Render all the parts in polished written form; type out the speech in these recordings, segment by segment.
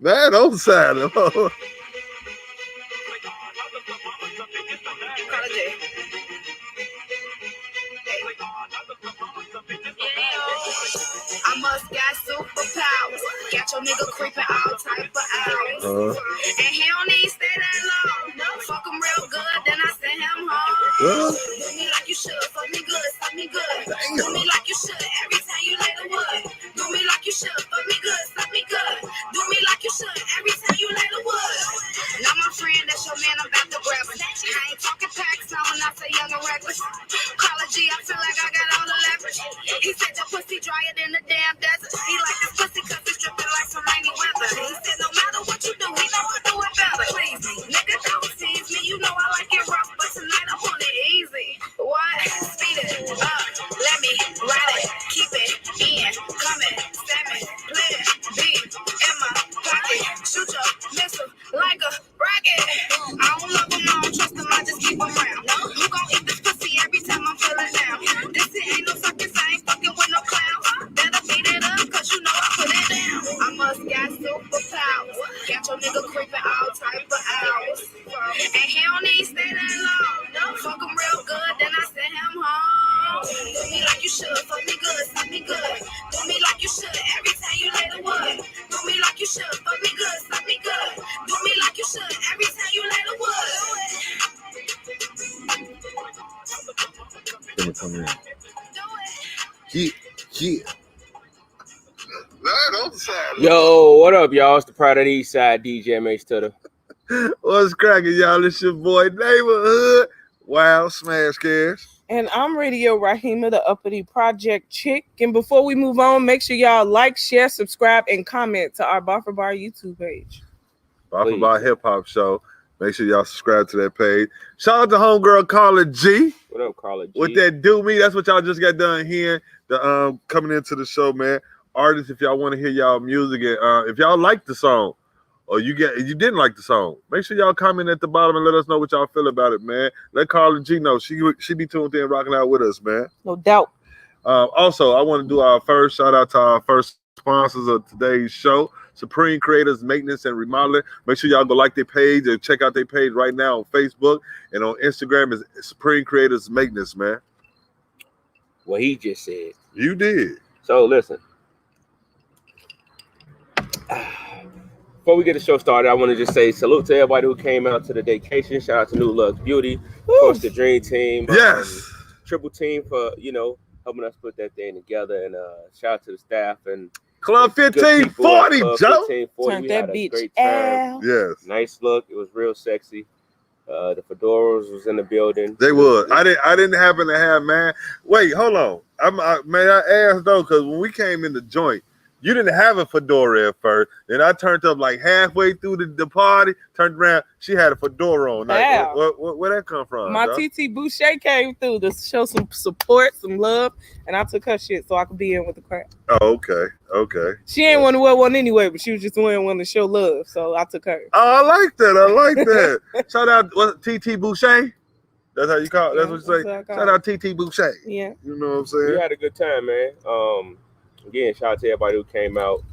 Man, don't sign him. I must got superpowers. Got your nigga creeping all type of hours. And he don't need stay that long. Fuck him real good, then I send him home. Do me like you should, fuck me good, suck me good. Do me like you should, every time you lay the wood. Do me like you should, fuck me good, suck me good. Do me like you should, every time you lay the wood. Now my friend, that's your man, I'm about to grab him. I ain't talking packs, now when I say young and reckless. Polo G, I feel like I got all the leverage. He said the pussy drier than the damn desert. He like this pussy cause it's dripping like some rainy weather. He said no matter what you do, he know I do it better. Please me, nigga, don't tease me. You know I like it rough, but tonight I want it easy. What? Speed it up, let me ride it. Keep it in, coming, salmon, play it, beat in my pocket. Shoot your missile like a rocket. I don't love him, I don't trust him, I just keep him around. Who gon' eat this pussy every time I'm feeling down? This ain't no circus, I ain't fucking with no clowns. Better beat it up, cause you know I put it down. I must got superpowers. Got your nigga creeping all type of hours. And he don't need stay that long. Fuck him real good, then I send him home. Do me like you should, fuck me good, suck me good. Do me like you should, every time you lay the wood. Do me like you should, fuck me good, suck me good. Do me like you should, every time you lay the wood. Let me come in. Yeah. Man, don't sign him. Yo, what up, y'all? It's the Pride of the East Side, DJ MH Tutter. What's cracking, y'all? It's your boy Neighborhood. Wow, Smash Cash. And I'm Radio Rahima, the Uppity Project Chick. And before we move on, make sure y'all like, share, subscribe, and comment to our Bar for Bar YouTube page. Bar for Bar Hip Hop Show. Make sure y'all subscribe to that page. Shout out to homegirl Carla G. What up, Carla G? With that Do Me, that's what y'all just got done hearing. The coming into the show, man. Artists, if y'all want to hear y'all music, and if y'all like the song, or you didn't like the song, make sure y'all comment at the bottom and let us know what y'all feel about it, man. Let Carla G know. She be tuned in, rocking out with us, man. No doubt. Also, I want to do our first shout out to our first sponsors of today's show, Supreme Creators Maintenance and Remodeling. Make sure y'all go like their page and check out their page right now on Facebook, and on Instagram is Supreme Creators Maintenance, man. What he just said. You did. So listen. Before we get the show started, I want to just say salute to everybody who came out to the vacation. Shout out to New Lux Beauty, of course, the Dream Team. Yes. Triple Team for, helping us put that thing together. And shout out to the staff and Club 1540, Joe. 1540. Turn We that had a bitch great time. out. Yes. Nice look. It was real sexy. The fedoras was in the building. They would. I didn't happen to have, man. Wait, hold on. May I ask though, because when we came in the joint, you didn't have a fedora at first. Then I turned up like halfway through the party, turned around, she had a fedora on. Like, Yeah. where that come from? My dog? TT Boucher came through to show some support, some love, and I took her shit so I could be in with the crowd. Oh, okay. She ain't want to wear one anyway, but she was just wearing one to show love, so I took her. Oh, I like that. Shout out, what, TT Boucher? That's how you call it? That's what you say? Shout out TT Boucher. Yeah. You know what I'm saying? We had a good time, man. Again, shout out to everybody who came out.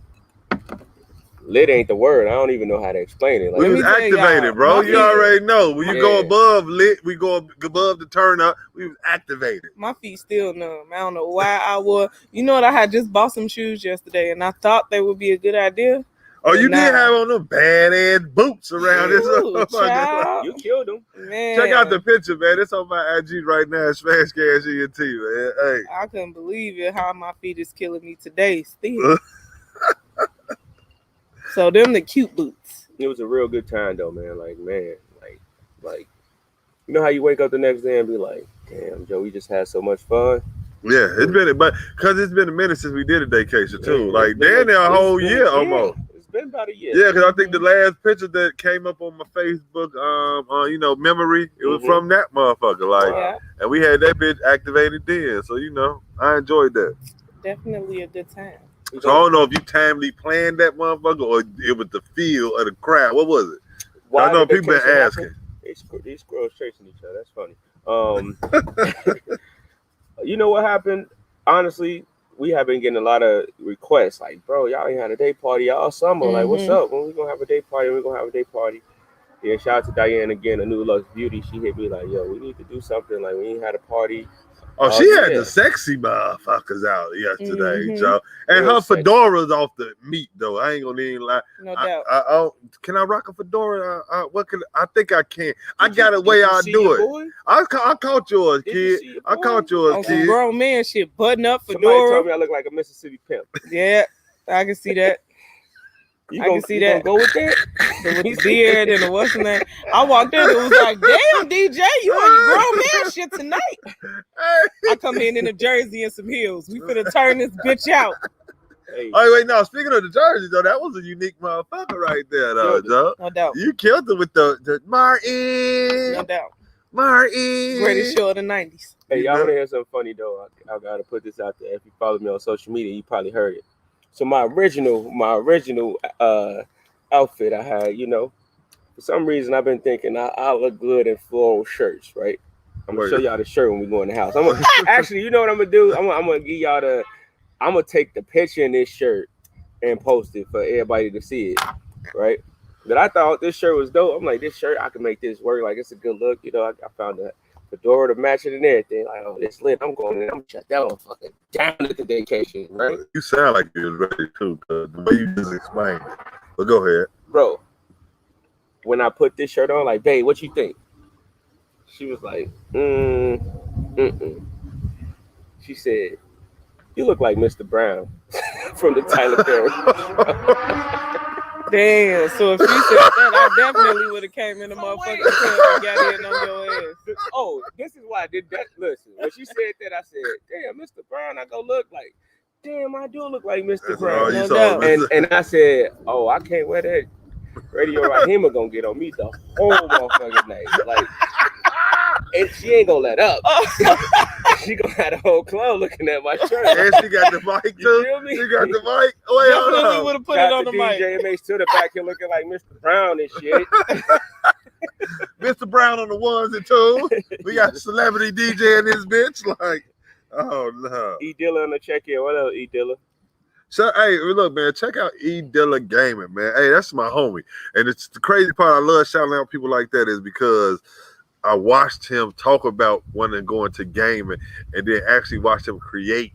Lit ain't the word. I don't even know how to explain it. Like, We was activated, bro. You already know. When you go above lit, we go above the turn up. We was activated. My feet still numb. I don't know why I wore. You know what? I had just bought some shoes yesterday, and I thought they would be a good idea. Oh, you did have on them bad-ass boots around this. Child. You killed them. Man. Check out the picture, man. It's on my IG right now. Smash Cash ENT, man. Hey. I couldn't believe it, how my feet is killing me today still. So them the cute boots. It was a real good time though, man. Like you know how you wake up the next day and be like, damn, Joe, we just had so much fun. Yeah, it's been a minute since we did a vacation too. Like damn near a whole year almost. It's been about a year. Yeah, because I think the last picture that came up on my Facebook, memory, it was from that motherfucker. Like, and we had that bitch activated then. So I enjoyed that. Definitely a good time. So I don't know if you timely planned that motherfucker or it was the feel of the crowd. What was it? I know people been asking. These squirrels chasing each other. That's funny. You know what happened? Honestly, we have been getting a lot of requests like, bro, y'all ain't had a day party all summer. Like, what's up? When we gonna have a day party? We're gonna have a day party. Yeah, shout out to Diane again, a New Lux Beauty. She hit me like, yo, we need to do something. Like, we ain't had a party. Oh, she had the sexy motherfuckers out yesterday, Joe. And Real her fedora's off the meat, though. I ain't gonna even lie. No doubt. Can I rock a fedora? I think I can. I got a way I do it. Boy? I caught yours, kid. I caught yours, kid. Grown man shit, button up fedora. Somebody told me I look like a Mississippi pimp. Yeah, I can see that. I can see that. Go with that? With the beard and the what's the name. I walked in, it was like, damn, DJ, you on your grown man shit tonight. I come in a jersey and some heels. We finna turn this bitch out. Hey. Oh, wait, no, speaking of the jersey, though, that was a unique motherfucker right there, though, Joe. No doubt. You killed it with the Martin. No doubt. Martin. Greatest show of the 90s. Hey, y'all want to hear something funny, though? I got to put this out there. If you follow me on social media, you probably heard it. So my original outfit I had, you know, for some reason I've been thinking I look good in floral shirts, right? I'm gonna show y'all the shirt when we go in the house. Actually, you know what I'm gonna do? I'm gonna give y'all I'm gonna take the picture in this shirt and post it for everybody to see it, right? But I thought this shirt was dope. I'm like, this shirt, I can make this work. Like, it's a good look, you know. I found a fedora to match it and everything. Like, oh, this lit. I'm going in. I'm shut that one fucking down at the vacation, right? You sound like you was ready too, cause the way you just explained it. But go ahead, bro. When I put this shirt on, like, babe, what you think? She was like, She said, you look like Mr. Brown from the Tyler Perry. Damn, so if she said that, I definitely would have came in the motherfucking club and got in on your ass. Oh, this is why I did that. Listen, when she said that, I said, damn, Mr. Brown, I go look like, damn, I do look like Mr. Brown. No doubt. And I said, oh, I can't wear that. Radio Rahima gonna get on me the whole motherfucking night. Like, and she ain't gonna let up. She gonna have the whole club looking at my shirt. And she got the mic too. She got the mic. Wait, definitely would have put it on the mic. DJ MH to the back here looking like Mr. Brown and shit. Mr. Brown on the ones and twos. We got a celebrity DJ in this bitch. Like, oh no. E Dilla on the check-in. What else, E Dilla? So, hey, look, man, check out E Dilla Gaming, man. Hey, that's my homie. And it's the crazy part. I love shouting out people like that is because I watched him talk about wanting to go into gaming and then actually watched him create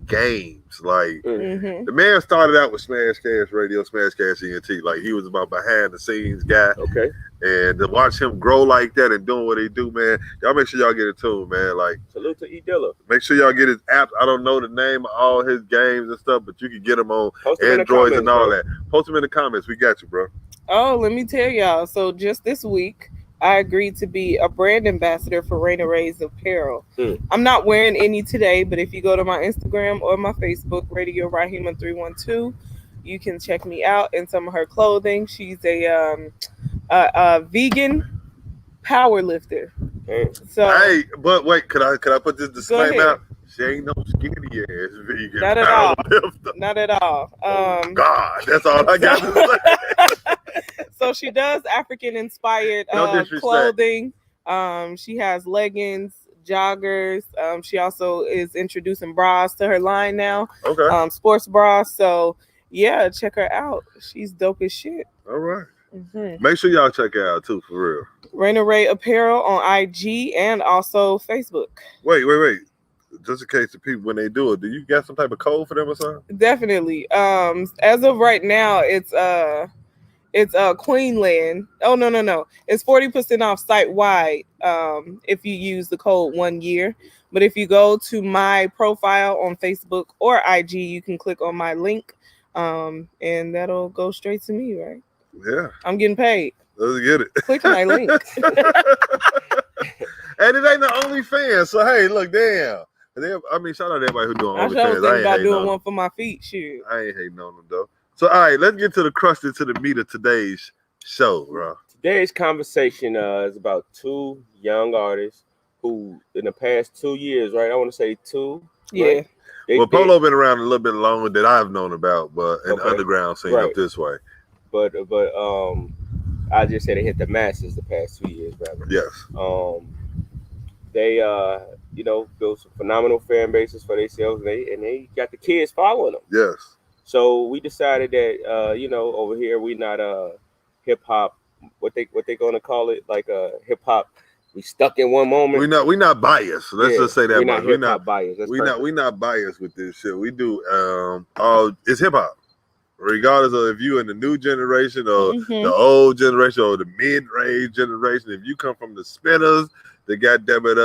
games. Like, the man started out with Smash Cash Radio, Smash Cash ENT. Like, he was about behind the scenes guy. Okay. And to watch him grow like that and doing what he do, man, y'all make sure y'all get it too, man. Like, salute to E Dilla. Make sure y'all get his app. I don't know the name of all his games and stuff, but you can get them on Androids and all that. Post them in the comments. We got you, bro. Oh, let me tell y'all. So just this week, I agreed to be a brand ambassador for Raina Ray's apparel. I'm not wearing any today, but if you go to my Instagram or my Facebook, Radio Rahima 312, you can check me out in some of her clothing. She's a vegan power lifter. So hey, but wait, could I put this disclaimer out? She ain't no skinny ass vegan. Not at all. Not at all. God, that's all I got to say. So she does African inspired clothing. She has leggings, joggers. She also is introducing bras to her line now. Okay. Sports bras. So yeah, check her out. She's dope as shit. All right. Make sure y'all check her out too, for real. Raina Ray Apparel on IG and also Facebook. Wait. Just in case the people, when they do it, do you got some type of code for them or something? Definitely. As of right now, it's Queenland. Oh no. It's 40% off site wide if you use the code 1 year. But if you go to my profile on Facebook or IG, you can click on my link, and that'll go straight to me, right? Yeah. I'm getting paid. Let's get it. Click my link. And it ain't the OnlyFans, so hey, look, damn. I mean, shout out to everybody who doing OnlyFans. I was thinking about doing one for my feet, shit. I ain't hating on them though. So, all right, let's get to the crust into the meat of today's show, bro. Today's conversation is about two young artists who, in the past 2 years, right? I want to say 2. Yeah. Right? Polo been around a little bit longer than I've known about, but in the underground scene up this way. But I just said it hit the masses the past 2 years, rather. Yes. built some phenomenal fan bases for themselves, and they got the kids following them. Yes. So we decided that over here we not hip hop, what they gonna call it, like hip hop. We stuck in one moment. We not biased. Let's just say that. We're not hip hop biased. We not biased with this shit. We do it's hip hop. Regardless of if you in the new generation or the old generation or the mid-range generation, if you come from the spinners, the goddamn it,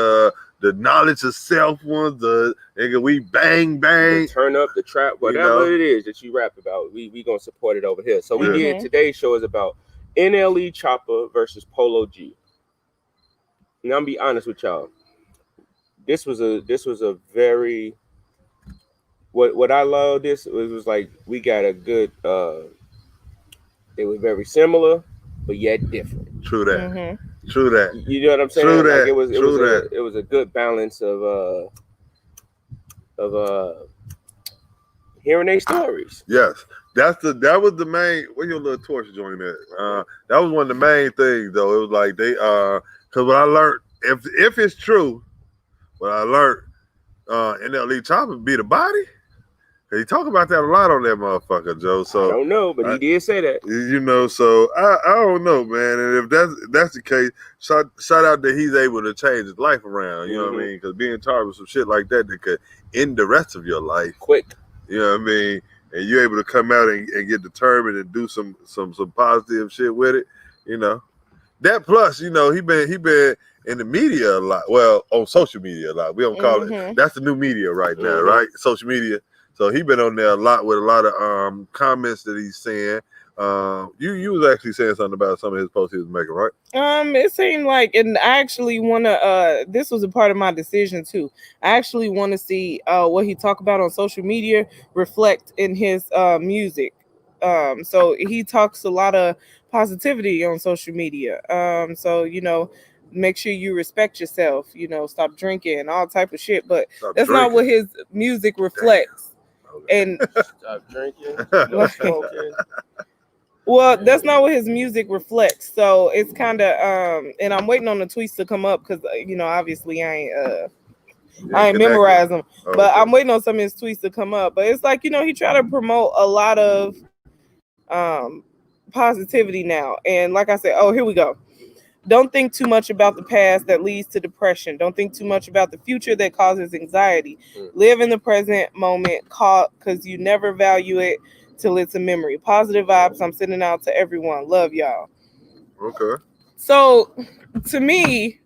the knowledge of self ones, the nigga, we bang, turn up the trap, whatever it is that you rap about, we gonna support it over here. So we did today's show is about NLE Choppa versus Polo G. And I'm gonna be honest with y'all. This was a very what I love. This was like we got a good. They were very similar, but yet different. True that. True that. You know what I'm saying? True that. Like it was a good balance of hearing their stories. Yes, that was the main. Where your little torch joint at? That was one of the main things, though. It was like they because what I learned, if it's true, what I learned, NLE Choppa beat a body. He talk about that a lot on that motherfucker, Joe. So I don't know, but he did say that. So I don't know, man. And if that's the case, shout out that he's able to change his life around. You know what I mean? Because being charged with some shit like that could end the rest of your life quick. You know what I mean? And you're able to come out and get determined and do some positive shit with it. That plus, he been in the media a lot. Well, on social media a lot. We don't call it. That's the new media right now, right? Social media. So he been on there a lot with a lot of comments that he's saying. You was actually saying something about some of his posts he was making, right? It seemed like, and I actually want to. This was a part of my decision too. I actually want to see what he talk about on social media reflect in his music. So he talks a lot of positivity on social media. So make sure you respect yourself. Stop drinking, all type of shit. But that's not what his music reflects. And stop drinking, no smoking. Well, that's not what his music reflects. So it's kind of and I'm waiting on the tweets to come up because obviously I ain't memorize them, but I'm waiting on some of his tweets to come up. But it's like he try to promote a lot of positivity now, and like I said, here we go. Don't think too much about the past that leads to depression. Don't think too much about the future that causes anxiety. Live in the present moment because you never value it till it's a memory. Positive vibes. I'm sending out to everyone. Love y'all. Okay. So to me,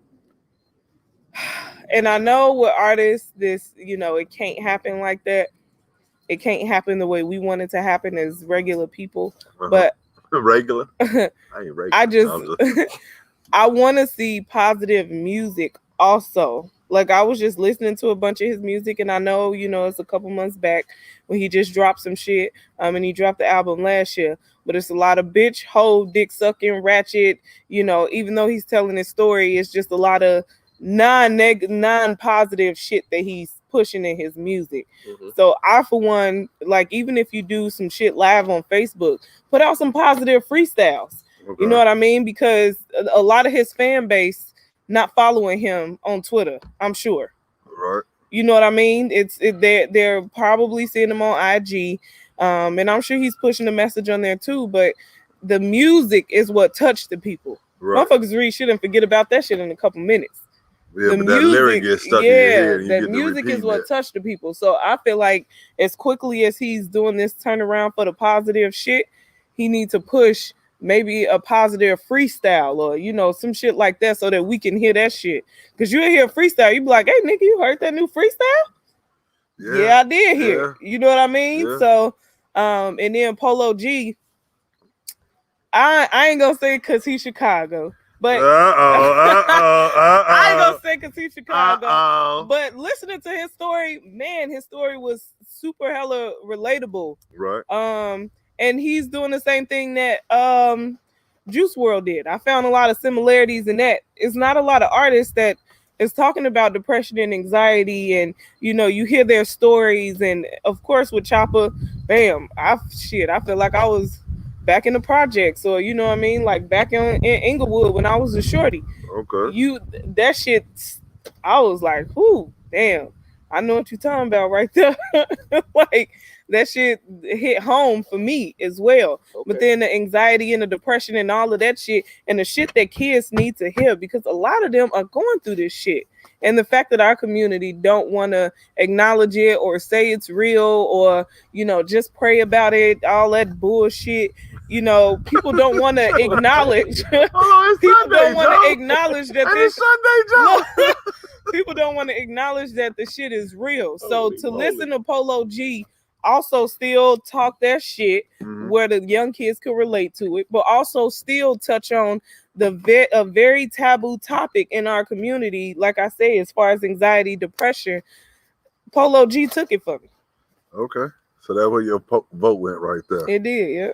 and I know with artists, this, it can't happen like that. It can't happen the way we want it to happen as regular people. But regular? I ain't regular. I want to see positive music also. Like I was just listening to a bunch of his music, and I know, it's a couple months back when he just dropped some shit. And he dropped the album last year. But it's a lot of bitch, hoe, dick sucking, ratchet. Even though he's telling his story, it's just a lot of non-positive shit that he's pushing in his music. So I, for one, like even if you do some shit live on Facebook, put out some positive freestyles. Okay. You know what I mean? Because a lot of his fan base not following him on Twitter, I'm sure. Right. You know what I mean? They're probably seeing him on IG, and I'm sure he's pushing the message on there too. But the music is what touched the people. Right. Motherfuckers read shit and forget about that shit in a couple minutes. Yeah, but that lyric gets stuck in your head. And the music is what touched the people. So I feel like as quickly as he's doing this turnaround for the positive shit, he needs to push maybe a positive freestyle or some shit like that so that we can hear that shit. Because you'll hear freestyle, you be like, hey nigga, you heard that new freestyle? Yeah, I did hear. You know what I mean? Yeah. So and then Polo G, I ain't gonna say because he's Chicago, but I ain't gonna say because he's Chicago. But listening to his story, man, his story was super hella relatable. Right. And he's doing the same thing that Juice WRLD did. I found a lot of similarities in that. It's not a lot of artists that is talking about depression and anxiety, and you hear their stories. And of course with Choppa, bam, I feel like I was back in the projects, or like back in Inglewood when I was a shorty. Okay. That shit I was like, whoo, damn. I know what you're talking about right there. Like, that shit hit home for me as well. Okay. But then the anxiety and the depression and all of that shit and the shit that kids need to hear, because a lot of them are going through this shit. And the fact that our community don't want to acknowledge it or say it's real or, you know, just pray about it, all that bullshit. You know, people don't want to acknowledge. People don't want to acknowledge that this Sunday, people don't want to acknowledge that the shit is real. So to listen to Polo G also still talk that shit where the young kids could relate to it, but also still touch on a very taboo topic in our community. Like I say, as far as anxiety, depression, Polo G took it for me. Okay, so that's where your vote went right there. It did, yeah.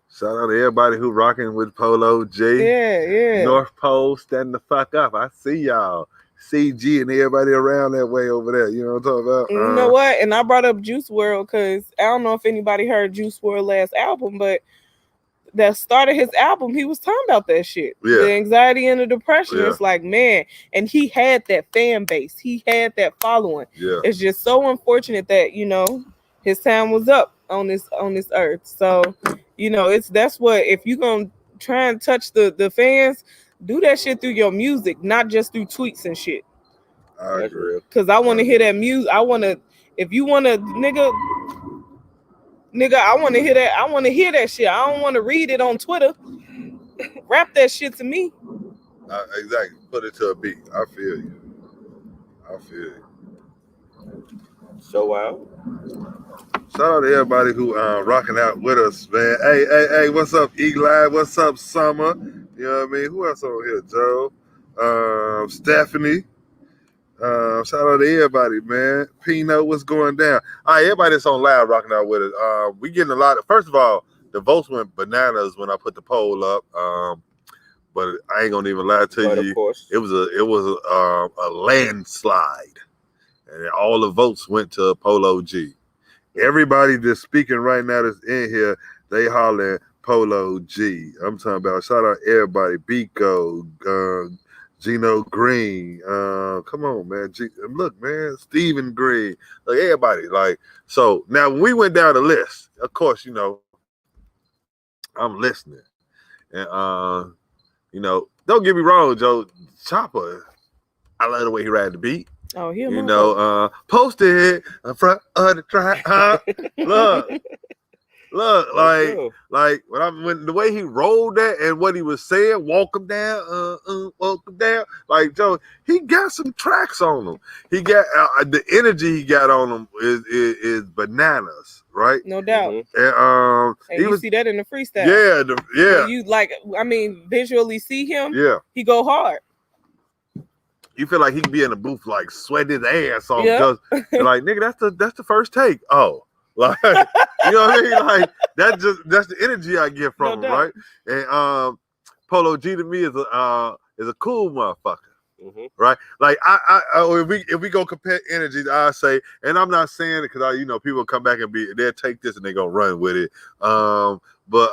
Shout out to everybody who rocking with Polo G. Yeah. North Pole, stand the fuck up. I see y'all. CG and everybody around that way over there. You know what I'm talking about? You know what? And I brought up Juice WRLD because I don't know if anybody heard Juice WRLD last album, but that started his album, he was talking about that shit. Yeah. The anxiety and the depression. Yeah. It's like, man, and he had that fan base. He had that following. Yeah. It's just so unfortunate that, you know, his time was up on this earth. So, you know, that's what, if you're gonna try and touch the fans, do that shit through your music, not just through tweets and shit. I agree. Cause I want to hear that music. If you want to, nigga, I want to hear that. I want to hear that shit. I don't want to read it on Twitter. Rap that shit to me. Exactly. Put it to a beat. I feel you. So wow. Shout out to everybody who rocking out with us, man. Hey, what's up, Eli? What's up, Summer? You know what I mean? Who else on here? Joe, Stephanie. Shout out to everybody, man. Pino, what's going down? All right, everybody that's on live rocking out with us. We getting a lot of. First of all, the votes went bananas when I put the poll up. But I ain't gonna even lie to you. Of course. It was a landslide, and all the votes went to Polo G. Everybody that's speaking right now that's in here, they hollering Polo G. I'm talking about, shout out everybody, Biko, Gino Green, come on, man. Look, man, Stephen Green, like everybody. Like, so now when we went down the list, of course, you know, I'm listening. And you know, don't get me wrong, Joe Choppa, I love the way he ride the beat. Oh, you know, posted in front of the track. Look, like when the way he rolled that and what he was saying, walk him down, like Joe, he got some tracks on him. He got the energy he got on him is bananas, right? No doubt. Mm-hmm. And you see that in the freestyle. Yeah. When you visually see him. Yeah, he go hard. You feel like he could be in the booth, like sweat his ass off, because like, nigga, that's the first take. Oh, like, you know what I mean? Like, that's the energy I get from him, right? And Polo G to me is a cool motherfucker, right? Like, if we go compare energies, I say, and I'm not saying it because people come back and they'll take this and they gonna run with it. But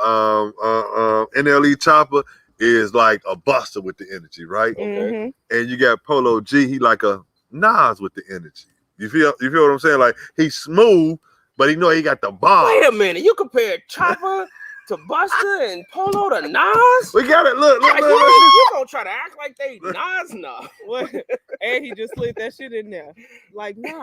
NLE Choppa is like a buster with the energy, right? Okay. And you got Polo G, he like a Nas with the energy. You feel what I'm saying? Like, he's smooth, but he got the bomb. Wait a minute, you compared Choppa to Buster and Polo to Nas? We got it. Look. You gonna try to act like they Nas now? And he just slid that shit in there, like Nas.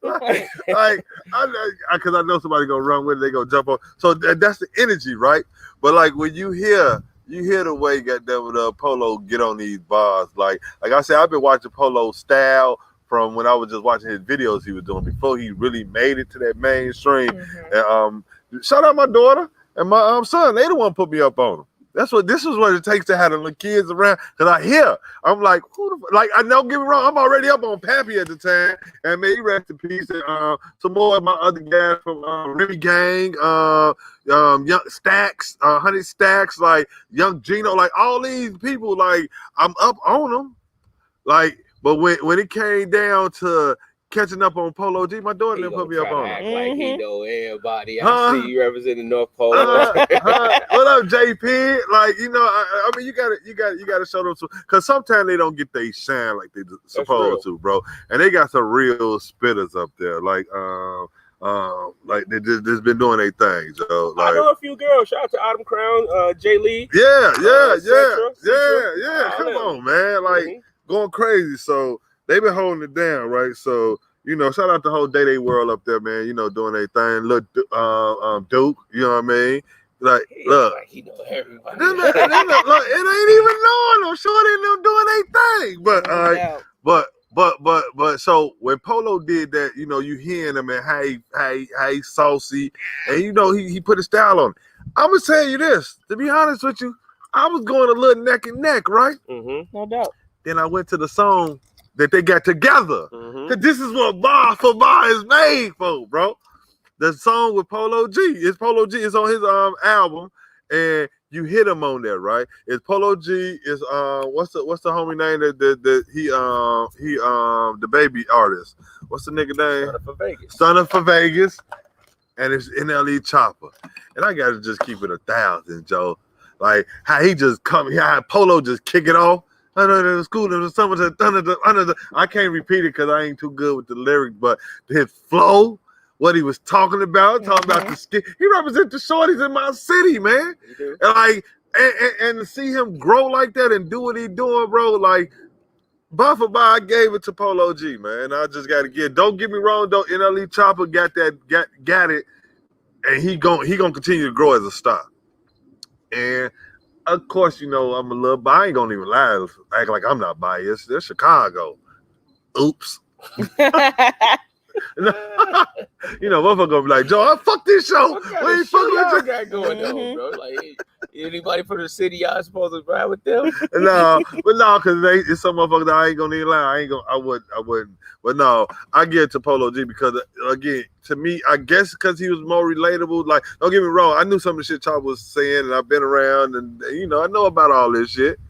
Like, because I know somebody gonna run with it, they gonna jump on. So that's the energy, right? But like when you hear the way goddamn Polo get on these bars. Like I said, I've been watching Polo style from when I was just watching his videos he was doing before he really made it to that mainstream. And shout out my daughter and my son. They the one put me up on him. This is what it takes to have the little kids around. Cause I'm like, I don't get me wrong, I'm already up on Pappy at the time, and may he rest in peace. And some more of my other guys from Remy Gang, Young Stacks, Honey Stacks, like Young Gino, like all these people, like I'm up on them. Like, but when it came down to catching up on Polo G. My daughter didn't put me up on act it. like he know everybody. I see you representing North Pole. What up, JP? Like, you know, I mean, you gotta show them because sometimes they don't get they shine like they supposed to, bro. And they got some real spitters up there, like they just been doing their thing, Joe. Like, I know a few girls. Shout out to Autumn Crown, Jay Lee. Yeah. Centra. Come on, man. Like going crazy. So they been holding it down, right? So, you know, shout out to the whole Day World up there, man. You know, doing their thing. Look, Duke, you know what I mean? Like, look, like he know everybody. Look, it ain't even knowing them. Sure, they them doing their thing. But all right, but so when Polo did that, you know, you hearing him and how he saucy, and you know he put his style on. I'm gonna tell you this, to be honest with you, I was going a little neck and neck, right? No doubt. Then I went to the song that they got together. Cause this is what Bar for Bar is made for, bro. The song with Polo G. It's Polo G. It's on his album, and you hit him on there, right? It's Polo G. Is what's the homie name that he the baby artist? What's the nigga name? Stunner for Vegas. And it's NLE Choppa. And I gotta just keep it 1,000, Joe. Like how he just come here, how Polo just kick it off. Under the school, there was someone that under the. I can't repeat it because I ain't too good with the lyrics, but his flow, what he was talking about the skin. He represents the shorties in my city, man. And like, and to see him grow like that and do what he doing, bro, like. Bar for bar, I gave it to Polo G, man. I just got to get. Don't get me wrong, though. NLE Choppa got it, and he gonna continue to grow as a star. And of course, you know I'm a little. But I ain't gonna even lie, act like I'm not biased. They're Chicago. Oops. You know, motherfucker gonna be like, Joe, fuck this show. What ain't fucking y'all got going on, bro? Like, anybody from the city y'all supposed to ride with them? No, because it's some motherfuckers that I ain't gonna even lie. I wouldn't. But no, I give it to Polo G because again, to me, I guess because he was more relatable. Like, don't get me wrong, I knew some of the shit Choppa was saying, and I've been around, and you know, I know about all this shit.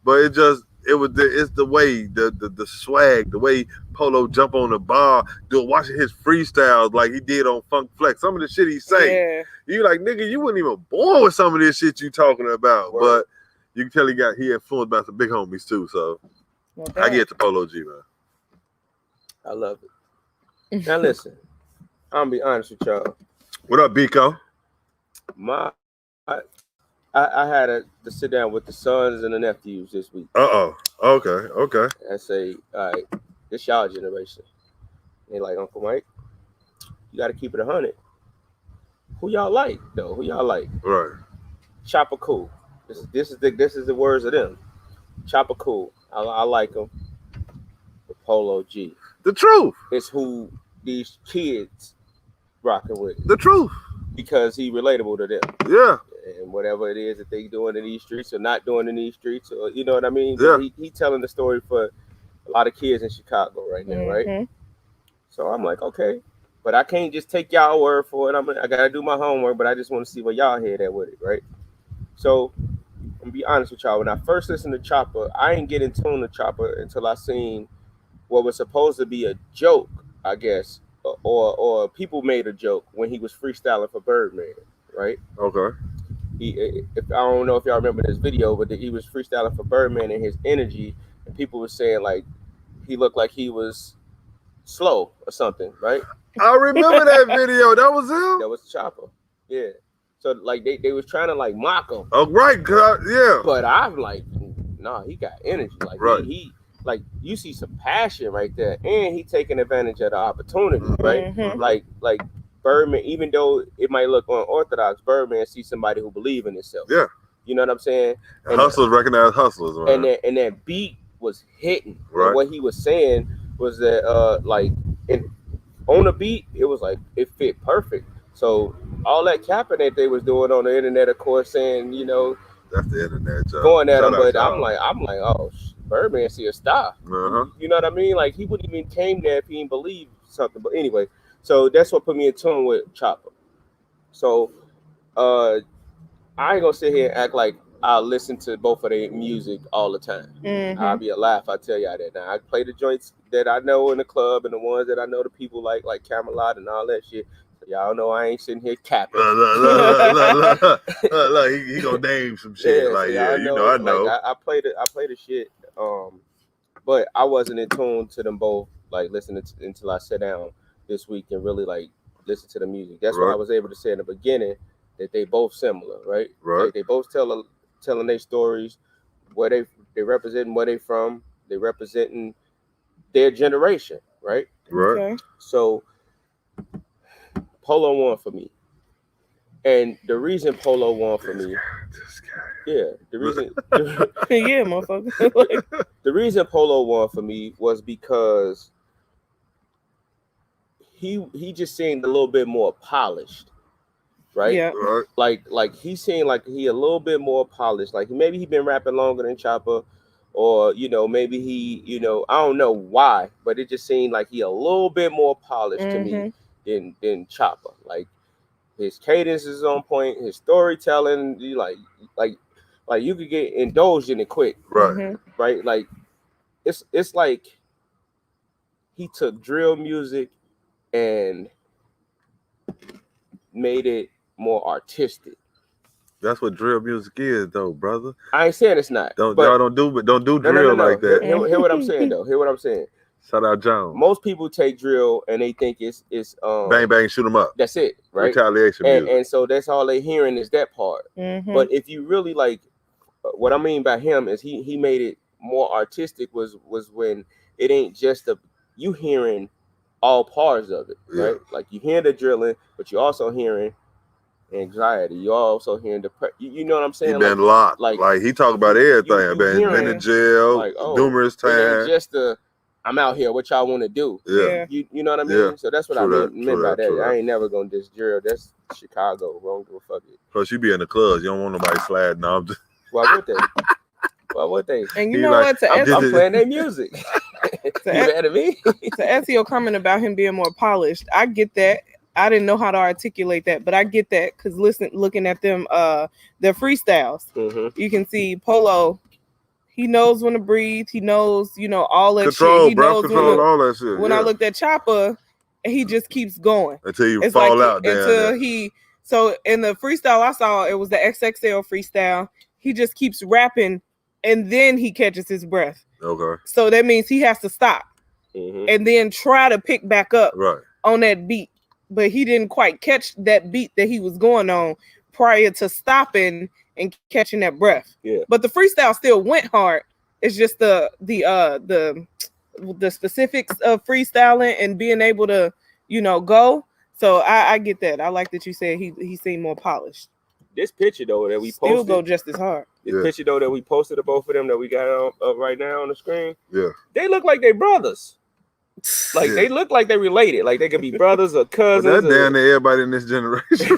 But it's the way, the swag, the way Polo jump on the bar, watching his freestyles like he did on Funk Flex. Some of the shit he say, you like, nigga, you weren't even born with some of this shit you talking about. Word. But you can tell he influenced by some big homies too. So I get to Polo G, man. I love it. Now listen, I'm gonna be honest with y'all. What up, Biko? I had to sit down with the sons and the nephews this week. Okay. I say, all right, this y'all generation. They like, Uncle Mike, you got to keep it 100. Who y'all like though? Who y'all like? Right. Choppa cool. This is the words of them. Choppa cool. I like him. But Polo G. The truth. It's who these kids rocking with. The truth. Because he relatable to them. Yeah. And whatever it is that they doing in these streets or not doing in these streets, or you know what I mean? Yeah. He telling the story for a lot of kids in Chicago right now, right? So I'm like, okay, but I can't just take y'all word for it. I gotta do my homework, but I just want to see where y'all head at with it, right? So I'm gonna be honest with y'all. When I first listened to Choppa, I ain't get in tune to Choppa until I seen what was supposed to be a joke, I guess, or people made a joke when he was freestyling for Birdman, right? Okay. I don't know if y'all remember this video, but he was freestyling for Birdman and his energy, and people were saying like he looked like he was slow or something, right? I remember that video. That was him. That was Choppa. Yeah. So like they was trying to like mock him. Oh right, yeah. But I'm like, nah, he got energy. Like right. he like you see some passion right there, and he taking advantage of the opportunity, right? Like Birdman, even though it might look unorthodox, Birdman sees somebody who believes in himself. Yeah. You know what I'm saying? And hustlers recognize hustlers, man. And that beat was hitting. Right. And what he was saying was that on the beat, it was like it fit perfect. So all that capping that they was doing on the internet, of course, saying, you know, that's the internet, Joe. Going at him, but I'm like, oh, Birdman see a star. Uh-huh. You know what I mean? Like he wouldn't even came there if he didn't believe something. But anyway, so that's what put me in tune with Choppa. So I ain't gonna sit here and act like I'll listen to both of their music all the time. I'll be a laugh. I tell y'all that. Now I play the joints that I know in the club and the ones that I know the people like Camelot and all that shit. So y'all know I ain't sitting here capping. Look, he gonna name some shit. Yeah, like, so yeah, I know. Like, I play the shit. But I wasn't in tune to them both, like listening until I sat down this week and really like listen to the music. That's what I was able to say in the beginning, that they both similar, right? Right. Like they both telling their stories, where they representing where they from, they representing their generation, right? Right. Okay. So Polo won for me. And the reason Polo won for me, yeah, the reason, yeah, motherfucker. the reason Polo won for me was because he just seemed a little bit more polished, right? Yeah. Right. Like he seemed like he a little bit more polished. Like maybe he been rapping longer than Choppa, or maybe he, I don't know why, but it just seemed like he a little bit more polished to me than Choppa. Like his cadence is on point, his storytelling, like you could get indulged in it quick. Right. Right? Like it's like he took drill music and made it more artistic. That's what drill music is, though, brother. I ain't saying it's not. Y'all don't do drill like that. Hear what I'm saying, though. Hear what I'm saying. Shout out Jones. Most people take drill and they think it's bang bang, shoot 'em up. That's it, right? Retaliation music. And so that's all they hearing is that part. But if you really like, what I mean by him is he made it more artistic. Was when it ain't just you hearing all parts of it, right? Like you hear the drilling, but you also hearing anxiety. You also hearing you know what I'm saying? He been locked. Like he talk about everything. Been in jail like, numerous times. Just I'm out here. What y'all want to do? Yeah. You know what I mean? Yeah. So that's what I meant by that. I ain't never gonna diss drill. That's Chicago. Wrong give a fuck it. Plus you be in the clubs. You don't want nobody sliding off. Why would they? Why would they? And you know what? I'm playing their music. You mad at me? To answer your comment about him being more polished, I get that. I didn't know how to articulate that, but I get that because looking at them, their freestyles, you can see Polo. He knows when to breathe. He knows, all that control, shit. He bro, knows control all that shit. When I looked at Choppa, he just keeps going until you fall out. So in the freestyle I saw, it was the XXL freestyle. He just keeps rapping, and then he catches his breath. Okay. So that means he has to stop and then try to pick back up on that beat. But he didn't quite catch that beat that he was going on prior to stopping and catching that breath. Yeah. But the freestyle still went hard. It's just the specifics of freestyling and being able to, go. So I get that. I like that you said he seemed more polished. This picture though that we posted still go just as hard. This picture though that we posted of both of them that we got up right now on the screen. Yeah. They look like they brothers. Like they look like they related, like they could be brothers or cousins. Well, that's down to everybody in this generation.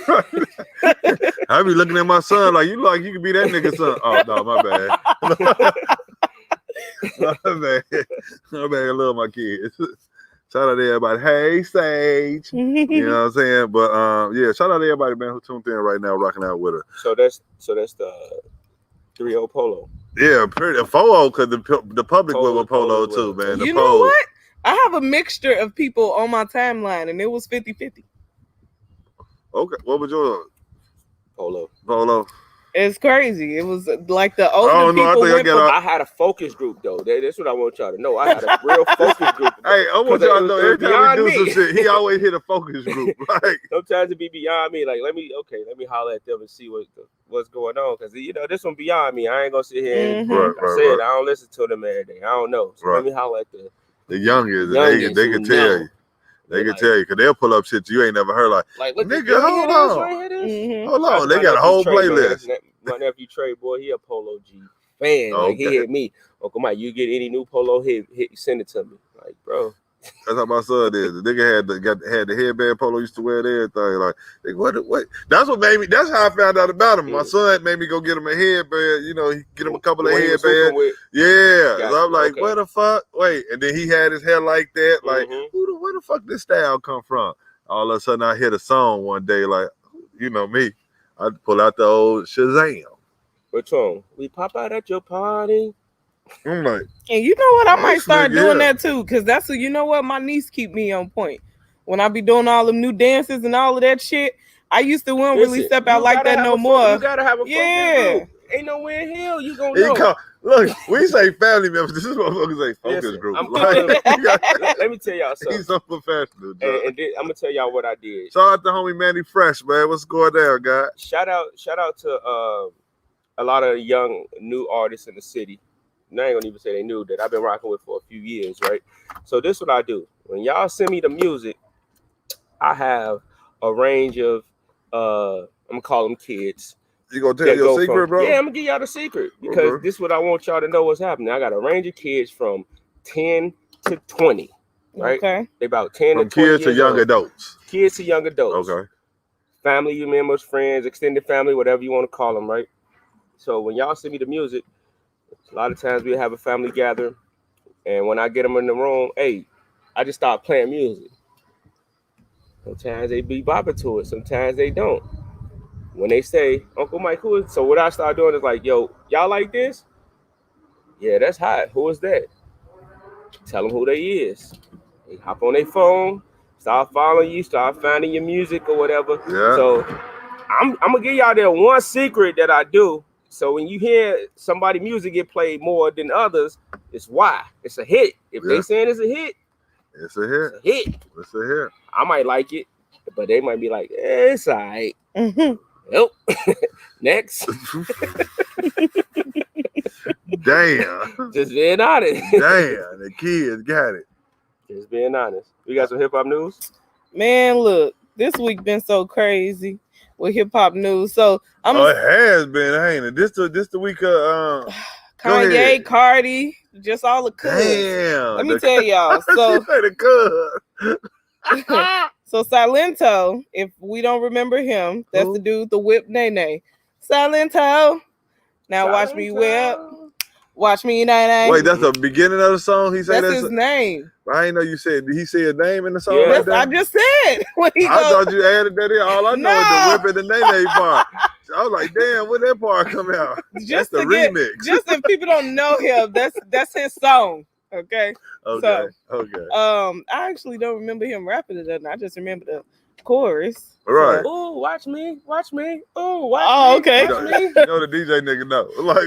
I be looking at my son like you could be that nigga son. Oh no, my bad. My bad. I love my kids. Shout out to everybody. Hey Sage. You know what I'm saying? But shout out to everybody, man, who tuned in right now, rocking out with us. So that's the 3-0 Polo. Yeah, pretty 4-0 because the public with Polo too, man. You know what? I have a mixture of people on my timeline, and it was 50-50. Okay, what was your Polo? It's crazy. It was like the older people. I had a focus group though. That's what I want y'all to know. I had a real focus group. Hey, I want y'all to know every time we do some shit, he always hit a focus group. Like sometimes it be beyond me. Like let me holler at them and see what's going on. Because this one beyond me. I ain't gonna sit here and I don't listen to them every day. I don't know. So let me holler at the youngest. They can tell you. They can tell you because they'll pull up shit you ain't never heard. Like nigga, hold on. Hold on. They got a whole playlist. My nephew Trey, boy, he a Polo G fan. Like he hit me. Uncle Mike, you get any new Polo hit, send it to me. Like, bro. That's how my son is. The nigga had the headband Polo used to wear and everything. Like, what? That's what made me. That's how I found out about him. My son made me go get him a headband. Get him a couple of headbands. Yeah. So I'm like, where the fuck? Wait. And then he had his hair like that. Like, where the fuck this style come from? All of a sudden, I hit a song one day. Like, me. I pull out the old Shazam. Which one? We pop out at your party. I'm like, and you know what? I might this start nigga, doing yeah. that too, because that's you know what? My niece keep me on point. When I be doing all them new dances and all of that shit, I used to won't really step out like that no more. You gotta have a focus group. Ain't nowhere in hell you gonna know. Look, we say family members. This is what motherfuckers say focus group. Let me tell y'all something. He's so professional. And then I'm gonna tell y'all what I did. Shout out to homie Manny Fresh, man. What's going down, guy? Shout out to a lot of young new artists in the city. And I ain't gonna even say they knew that I've been rocking with for a few years, right? So this is what I do. When y'all send me the music, I have a range of I'm gonna call them kids. You gonna tell your secret, bro? Yeah, I'm gonna give y'all the secret because this is what I want y'all to know what's happening. I got a range of kids from 10 to 20, right? Okay. They about 10 from to 20 kids to young adults. Kids to young adults. Okay. Family members, friends, extended family, whatever you want to call them, right? So when y'all send me the music, a lot of times we have a family gathering, and when I get them in the room, hey, I just start playing music. Sometimes they be bopping to it, sometimes they don't. When they say, Uncle Mike, who is? So what I start doing is like, yo, y'all like this? Yeah, that's hot. Who is that? Tell them who they is. They hop on their phone, start following you, start finding your music or whatever. Yeah. So I'm gonna give y'all that one secret that I do. So when you hear somebody music get played more than others, it's why. It's a hit. If they saying it's a hit, it's a hit. It's a hit. It's a hit. I might like it, but they might be like, it's all right. Nope. Next. Damn. Just being honest. Damn, the kids got it. Just being honest. We got some hip hop news? Man, look, this week been so crazy with hip hop news. So it has been, ain't it? This the week of Kanye, Cardi, just all the cuz. Damn. Let me tell y'all. So the cuz. So Silento, if we don't remember him, that's the dude, the whip Nene. Silento. Now watch me whip. Watch me Nene. Wait, that's the beginning of the song? He said that's his name. I didn't know you said, did he say a name in the song? Yeah. Like I just said. I thought you added that in. All I know is the whip and the Nene part. I was like, damn, when that part come out? Just that's the remix. Just if people don't know him, that's his song. Okay. Okay. I actually don't remember him rapping it. I just remember the chorus. Right. Oh, watch me. Oh, watch me. Oh, okay. Watch me. You know the DJ nigga know. Like,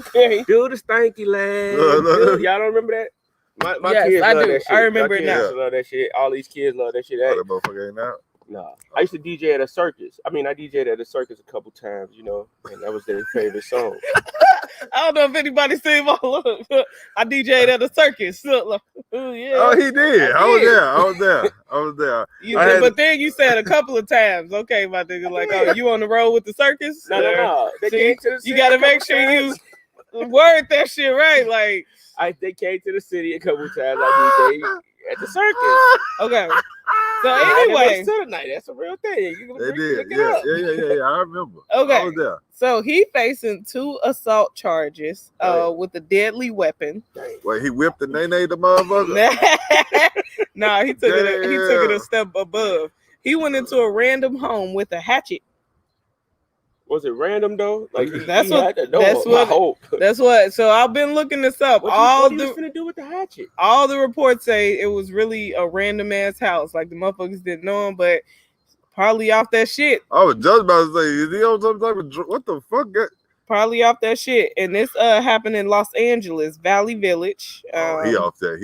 okay. Do the stanky leg. Y'all don't remember that? My yes, kids I love do. that shit. I remember it now. Love that shit. All these kids love that shit. Oh, that motherfucker ain't out. No, I used to DJ at a circus. I DJed at a circus a couple times, and that was their favorite song. I don't know if anybody seen my look. I DJed at a circus. Look, yeah. Oh, he did. I was there. But then you said a couple of times. Okay, my nigga, like, oh, you on the road with the circus? No. They came to the city. You got to make sure you word that shit right. Like, they came to the city a couple times. I DJed at the circus. Okay. So anyway, tonight, that's a real thing. They did. Yeah. I remember. Okay. I was there. So he facing 2 assault charges with a deadly weapon. Wait, he whipped the Nene the motherfucker? Nah, he took it a step above. He went into a random home with a hatchet. Was it random though? Like that's what. So I've been looking this up. What you finna do with the hatchet? All the reports say it was really a random ass house. Like the motherfuckers didn't know him, but probably off that shit. I was just about to say, is he on some type of what the fuck? Probably off that shit. And this happened in Los Angeles, Valley Village. He off there.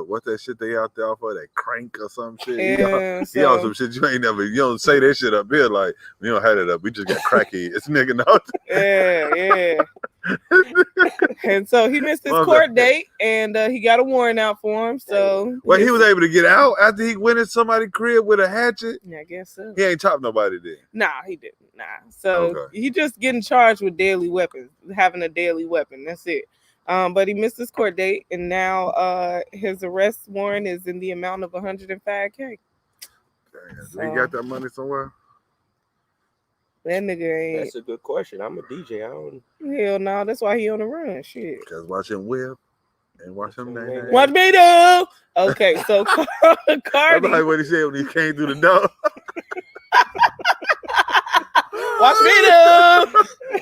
What's that shit they out there off of? That crank or some shit? Yeah, he on some shit you ain't never, you don't say that shit up here. Like, we don't have it up. We just got cracky. It's nigga now. Yeah. And so he missed his court date and he got a warrant out for him. So well, he was able to get out after he went in somebody's crib with a hatchet? Yeah, I guess so. He ain't chopped nobody then. Nah, he didn't. Nah. So he just getting charged with deadly weapons, having a deadly weapon. That's it. But he missed his court date, and now his arrest warrant is in the amount of $105K. Damn. So he got that money somewhere? That nigga ain't. That's a good question. I'm a DJ. I don't. Hell no. That's why he on the run. Shit. Because watch him whip and watch him name. Watch me do. Okay, so Cardi. That's like what he said when he came through the door. Watch me do.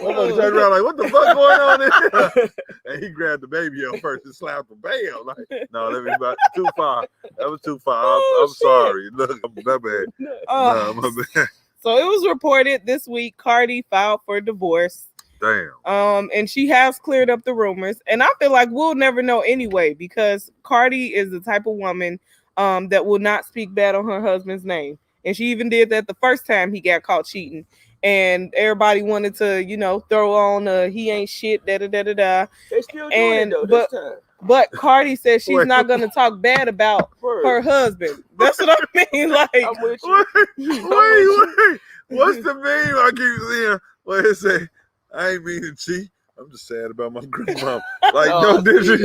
Motherfucker turned around like, what the fuck going on there? And he grabbed the baby up first and slapped him. Bam! Like, no, let me back. Too far. That was too far. I'm sorry. Look, my bad. No, my bad. So it was reported this week Cardi filed for divorce. Damn. And she has cleared up the rumors, and I feel like we'll never know anyway, because Cardi is the type of woman that will not speak bad on her husband's name, and she even did that the first time he got caught cheating, and everybody wanted to, you know, throw on he ain't shit, da da da da da. They still doing it though this time. But Cardi says she's not gonna talk bad about her husband. That's what I mean. Like, I'm with you. Wait. What's the meme I keep seeing? What it say? I ain't mean to cheat. I'm just sad about my grandma. Like, no, this is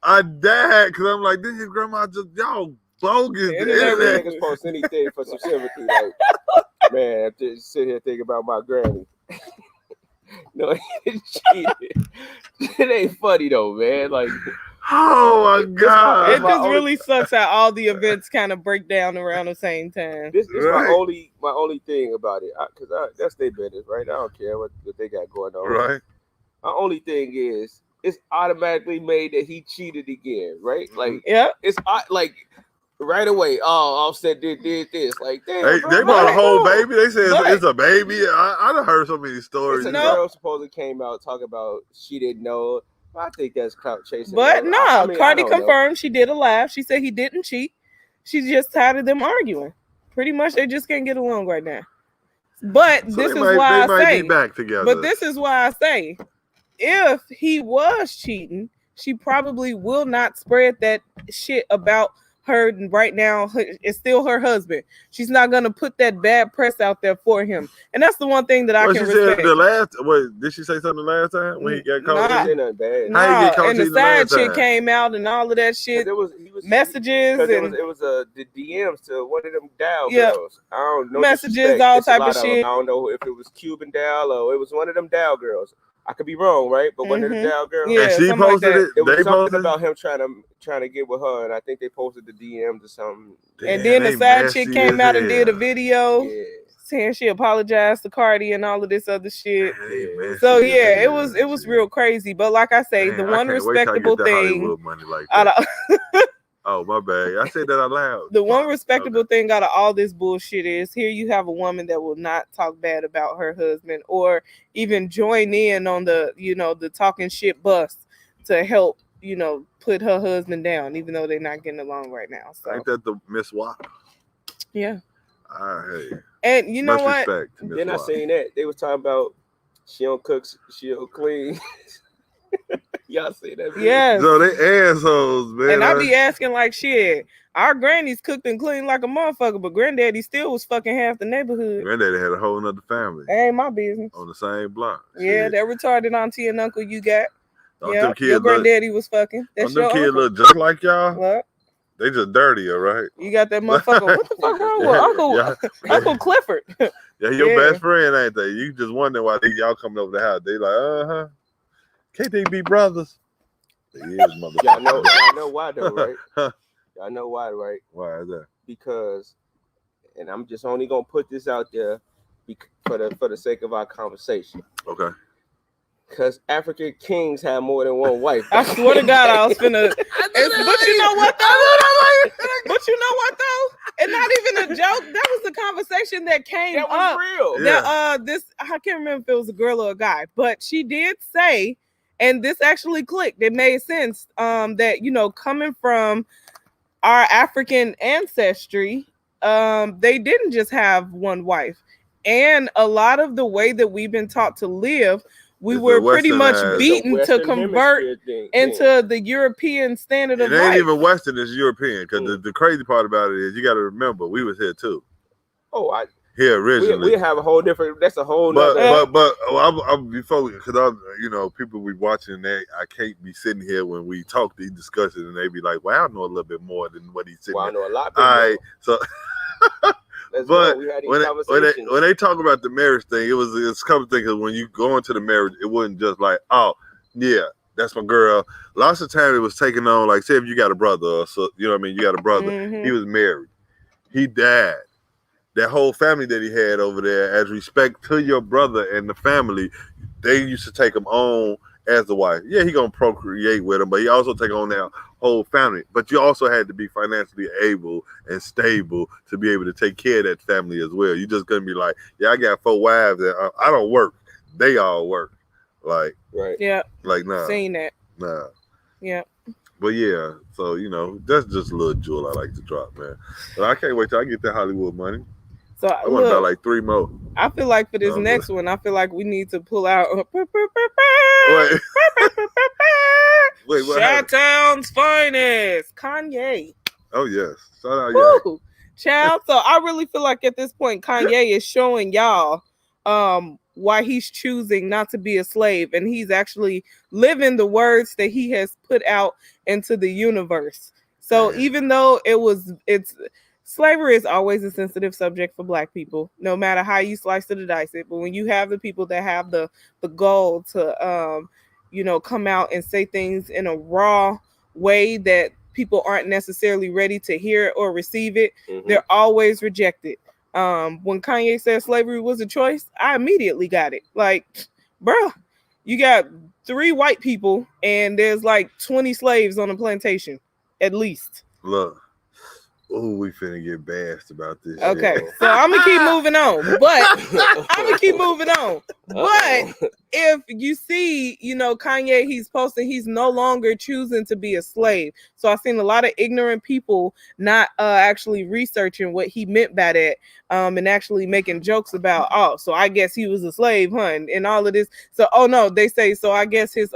I died because I'm like, this is grandma just y'all bogus. Niggas post anything for some sympathy. Like, man, I just sit here thinking about my granny. No, he didn't cheat. It ain't funny though, man. Like, oh my God. It just really sucks how all the events kind of break down around the same time. This is my only thing about it, because that's their business, right? I don't care what they got going on. Right. My only thing is, it's automatically made that he cheated again, right? Like, yeah, it's like right away. Oh, Offset did this. Like, damn, they brought a whole baby. They said it's a baby. I done heard so many stories. The girl supposedly came out talking about she didn't know. I think that's clout chasing. But no, Cardi confirmed she did a live. She said he didn't cheat. She's just tired of them arguing. Pretty much, they just can't get along right now. But so this is why I say. Be back together. But this is why I say, if he was cheating, she probably will not spread that shit about her right now. It's still her husband. She's not gonna put that bad press out there for him, and that's the one thing that I can respect. Did she say something the last time when he got caught? And the side chick came out and all of that shit. He was messages and it was the DMs to one of them Dow girls. I don't know, messages, all type of shit. I don't know if it was Cuban Dow or it was one of them Dow girls. I could be wrong, right? But one of the Dow girls. Yeah, and she posted it. It was something about him trying to get with her, and I think they posted the DMs or something. And then the side chick came out and did a video saying she apologized to Cardi and all of this other shit. So yeah, it was real crazy. But like I say, the one respectable thing. Oh, my bad. I said that out loud. The one respectable thing out of all this bullshit is here you have a woman that will not talk bad about her husband or even join in on the, the talking shit bus to help, put her husband down, even though they're not getting along right now. So ain't that the Miss Watt? Yeah. All right. And you know what? They're not saying that. They was talking about she don't cook, she don't clean. Y'all say that? Yeah. So they assholes, man. And I be asking like, shit, our grannies cooked and cleaned like a motherfucker, but granddaddy still was fucking half the neighborhood. Granddaddy had a whole nother family. That ain't my business. On the same block. Yeah, shit. that retarded auntie and uncle you got. Them kids your granddaddy was fucking. That's them your kids uncle. look just like y'all. What? They just dirtier, right? You got that motherfucker. What the fuck wrong with Uncle Clifford? Yeah, your best friend, ain't they? You just wondering why y'all coming over the house. They like, can't they be brothers? They is, motherfucker. Y'all know why though, right? Y'all know why, right? Why is that? Because, and I'm just only gonna put this out there for the sake of our conversation. Okay. Because African kings have more than one wife. I swear to God, I was finna. But you know what though? But you know what though? And not even a joke. That was the conversation that came up. That was real. That I can't remember if it was a girl or a guy, but she did say, and this actually clicked. It made sense. That coming from our African ancestry, they didn't just have one wife, and a lot of the way that we've been taught to live. We were pretty much beaten to convert into the European standard of life. It ain't even Western, it's European. Because the crazy part about it is you got to remember, we was here too. Oh, here originally. We have a whole different. That's a whole. But before, because people be watching that, I can't be sitting here when we talk these discussions and they be like, "Well, I know a little bit more than what he's saying." Well, I know a lot. All right, so. But when they talk about the marriage thing, it's a couple things. Because when you go into the marriage, it wasn't just like, oh yeah, that's my girl. Lots of times it was taking on, like, say if you got a brother, or so you know what I mean, you got a brother, he was married, he died. that whole family that he had over there, as respect to your brother and the family, they used to take him on as the wife. Yeah, he gonna procreate with him, but he also take on that whole family. But you also had to be financially able and stable to be able to take care of that family as well. You just couldn't be like, yeah, I got 4 wives and I don't work. They all work. Like, right. Yeah. Like, nah. Seen that. Nah. Yeah. But yeah, so that's just a little jewel I like to drop, man. But I can't wait till I get that Hollywood money. So I want about like 3 more. I feel like for this next one, I feel like we need to pull out. Wait, what Chi-Town's finest, Kanye. Oh yes, shout out, yeah. Child. So I really feel like at this point, Kanye is showing y'all why he's choosing not to be a slave, and he's actually living the words that he has put out into the universe. So even though it's slavery is always a sensitive subject for Black people, no matter how you slice it or dice it. But when you have the people that have the goal to come out and say things in a raw way that people aren't necessarily ready to hear or receive it, they're always rejected. When Kanye said slavery was a choice, I immediately got it. Like, bro, you got 3 white people and there's like 20 slaves on a plantation, at least. Look. Oh, we finna get bashed about this. Okay, shit. so I'm gonna keep moving on, but if you see, Kanye, he's posting, he's no longer choosing to be a slave. So I've seen a lot of ignorant people not actually researching what he meant by that, and actually making jokes about, so I guess he was a slave, and all of this. So, no, they say, so I guess his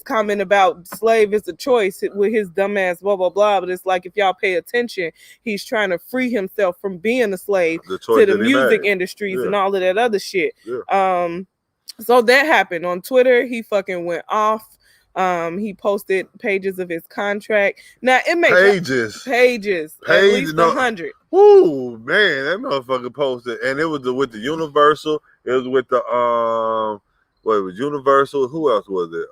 comment about slave is a choice with his dumbass blah blah blah. But it's like, if y'all pay attention, he's trying to free himself from being a slave to the music industries and all of that other shit. Yeah. So that happened on Twitter. He fucking went off. He posted pages of his contract. Now it makes pages at least 100. Woo, man, that motherfucker posted, and it was with the Universal. It was with the it was Universal. Who else was it?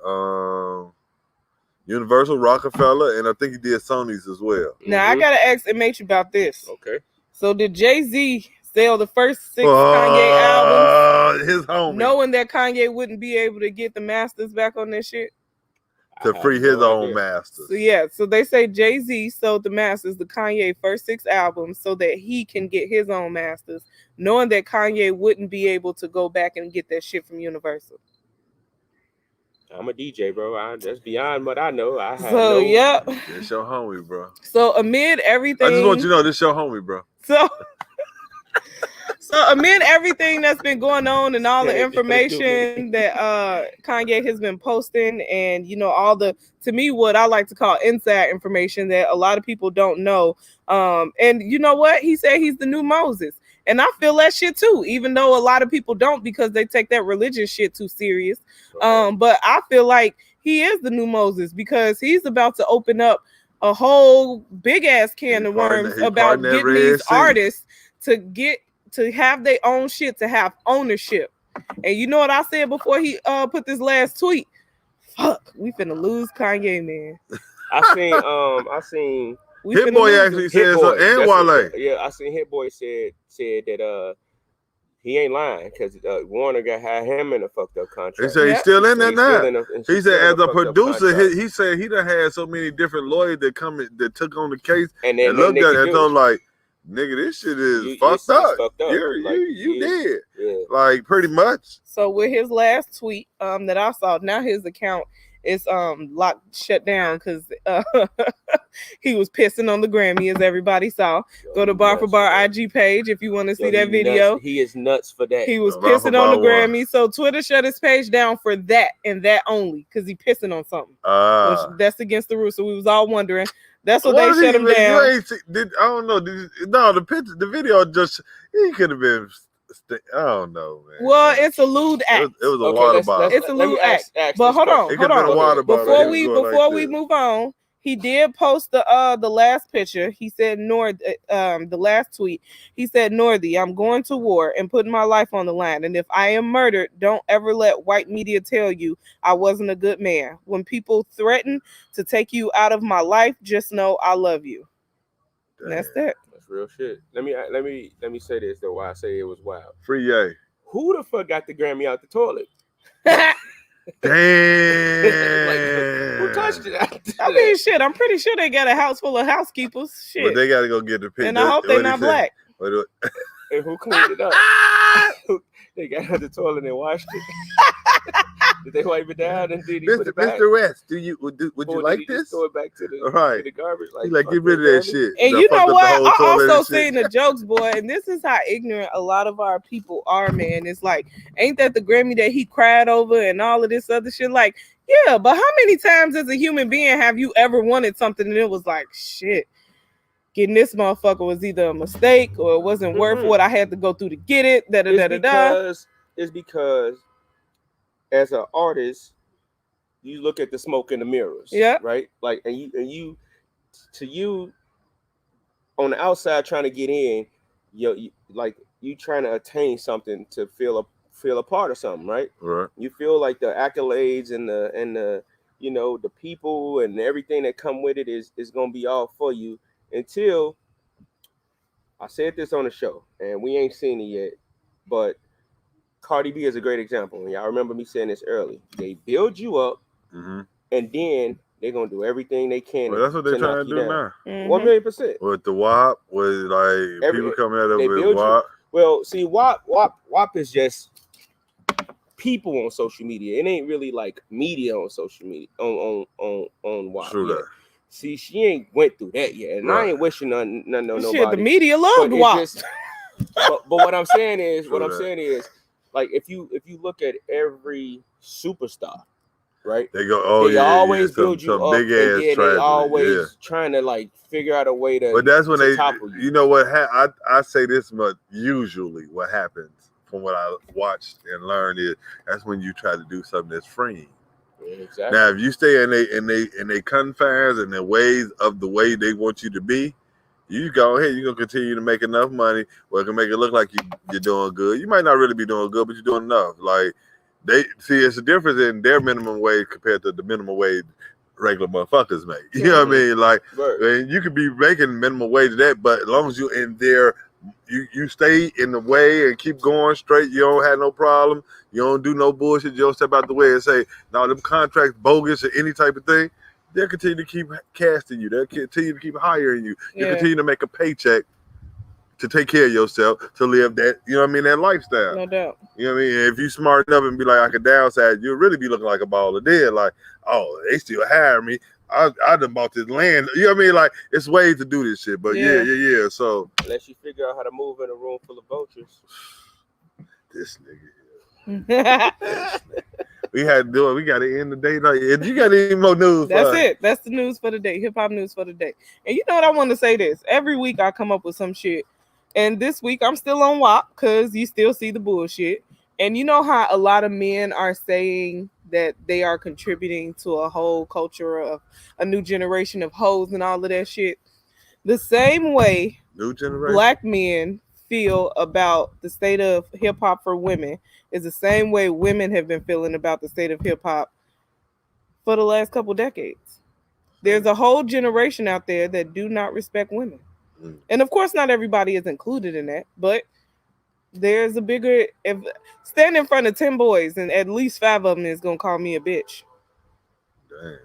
Universal, Rockefeller, and I think he did Sony's as well. Now I gotta ask MH about this. Okay. So did Jay-Z sell the first 6 Kanye albums, his homie, knowing that Kanye wouldn't be able to get the masters back on this shit? To free his own masters. So they say Jay-Z sold the masters, the Kanye first 6 albums, so that he can get his own masters, knowing that Kanye wouldn't be able to go back and get that shit from Universal. I'm a DJ, bro. That's beyond what I know. Yep. It's your homie, bro. So amid everything, I just want you to know this your homie, bro. So amid everything that's been going on and all the information that Kanye has been posting, and all the, to me, what I like to call inside information that a lot of people don't know. And you know what? He said he's the new Moses. And I feel that shit too, even though a lot of people don't, because they take that religion shit too serious. But I feel like he is the new Moses, because he's about to open up a whole big ass can of worms about getting these artists to have their own shit, to have ownership. And you know what I said before he put this last tweet? Fuck, we finna lose Kanye, man. I seen Hit Boy actually said so, and Wale. Yeah, I seen Hit Boy said that he ain't lying, because Warner had him in a fucked up contract. He said he's still in there now. He said as a producer, he said he done had so many different lawyers that took on the case and looked at it and told like, nigga, this shit is fucked up. You did. Yeah. Like, pretty much. So with his last tweet that I saw, now his account is shut down because he was pissing on the Grammy, as everybody saw. Go to Bar for Bar IG page if you want to see that video. He is nuts for that. He was pissing on the Grammy. So Twitter shut his page down for that and that only, because he pissing on something. That's against the rules. So we was all wondering. That's what they shut him down. I don't know. The video just, he could have been. I don't know, man. Well, it's a lewd act. It was a water bottle. It's a lewd act. But hold on. It could have been a water bottle. Before we move on, he did post the last picture. He said, the last tweet. He said, Northey, I'm going to war and putting my life on the line. And if I am murdered, don't ever let white media tell you I wasn't a good man. When people threaten to take you out of my life, just know I love you. And that's that. real shit. Let me say this though. Why I say it was wild. Free Ye. Who the fuck got the Grammy out the toilet? Damn. Like, who touched it? I mean, shit. I'm pretty sure they got a house full of housekeepers. Shit. But they gotta go get the picture. And I hope they're not black. And who cleaned it up? They got out the toilet and washed it. Did they wipe it down and did he put it back? Mr. West, would you like this? Throw it back to the, to the garbage. Like get rid of that shit. And you know what? I also seen the jokes, boy, and this is how ignorant a lot of our people are, man. It's like, ain't that the Grammy that he cried over and all of this other shit? Like, yeah, but how many times as a human being have you ever wanted something and it was like, shit, getting this motherfucker was either a mistake or it wasn't worth what I had to go through to get it. It's because as an artist, you look at the smoke in the mirrors. Yeah. Right? Like, and you on the outside trying to get in, you trying to attain something to feel a part of something, right? Right. You feel like the accolades and the the people and everything that come with it is gonna be all for you until I said this on the show and we ain't seen it yet, but Cardi B is a great example. And y'all remember me saying this early. They build you up, and then they're gonna do everything they can. Well, that's what they're trying to do now. 1,000,000%. With the WAP, with like people coming at it with WAP. Well, see, WAP is just people on social media. It ain't really like media on social media on WAP. True that. See, she ain't went through that yet, and I ain't wishing none on nobody. Shit, the media loved WAP. But what I'm saying is, like if you look at every superstar, right? They go, they always build you up, big ass and they always trying to like figure out a way to. But that's when they, topple you. You know what? I say this much. Usually, what happens from what I watched and learned is that's when you try to do something that's freeing. Yeah, exactly. Now, if you stay in they confines and the ways of the way they want you to be, you go ahead. You're gonna continue to make enough money where it can make it look like you're doing good. You might not really be doing good, but you're doing enough. Like they see, it's a difference in their minimum wage compared to the minimum wage regular motherfuckers make. You know what I mean? Like, and you could be making minimum wage of that, but as long as you're in there, you stay in the way and keep going straight. You don't have no problem. You don't do no bullshit. You don't step out the way and say, "No, them contracts bogus" or any type of thing. They'll continue to keep casting you. They'll continue to keep hiring you. You continue to make a paycheck to take care of yourself, to live that, you know what I mean, that lifestyle. No doubt. You know what I mean? If you smart enough and be like, I could downside, you'll really be looking like a baller then. Like, oh, they still hire me. I done bought this land. You know what I mean? Like, it's ways to do this shit. But yeah. So unless you figure out how to move in a room full of vultures. This nigga. We got to end the day. Like, if you got any more news, that's it. That's the news for the day. Hip hop news for the day. And you know what? I want to say this. Every week I come up with some shit. And this week I'm still on WAP because you still see the bullshit. And you know how a lot of men are saying that they are contributing to a whole culture of a new generation of hoes and all of that shit. The same way new generation black men feel about the state of hip hop for women is the same way women have been feeling about the state of hip hop for the last couple decades. There's a whole generation out there that do not respect women. And of course, not everybody is included in that, but there's a bigger, if stand in front of 10 boys and at least 5 of them is going to call me a bitch. Damn.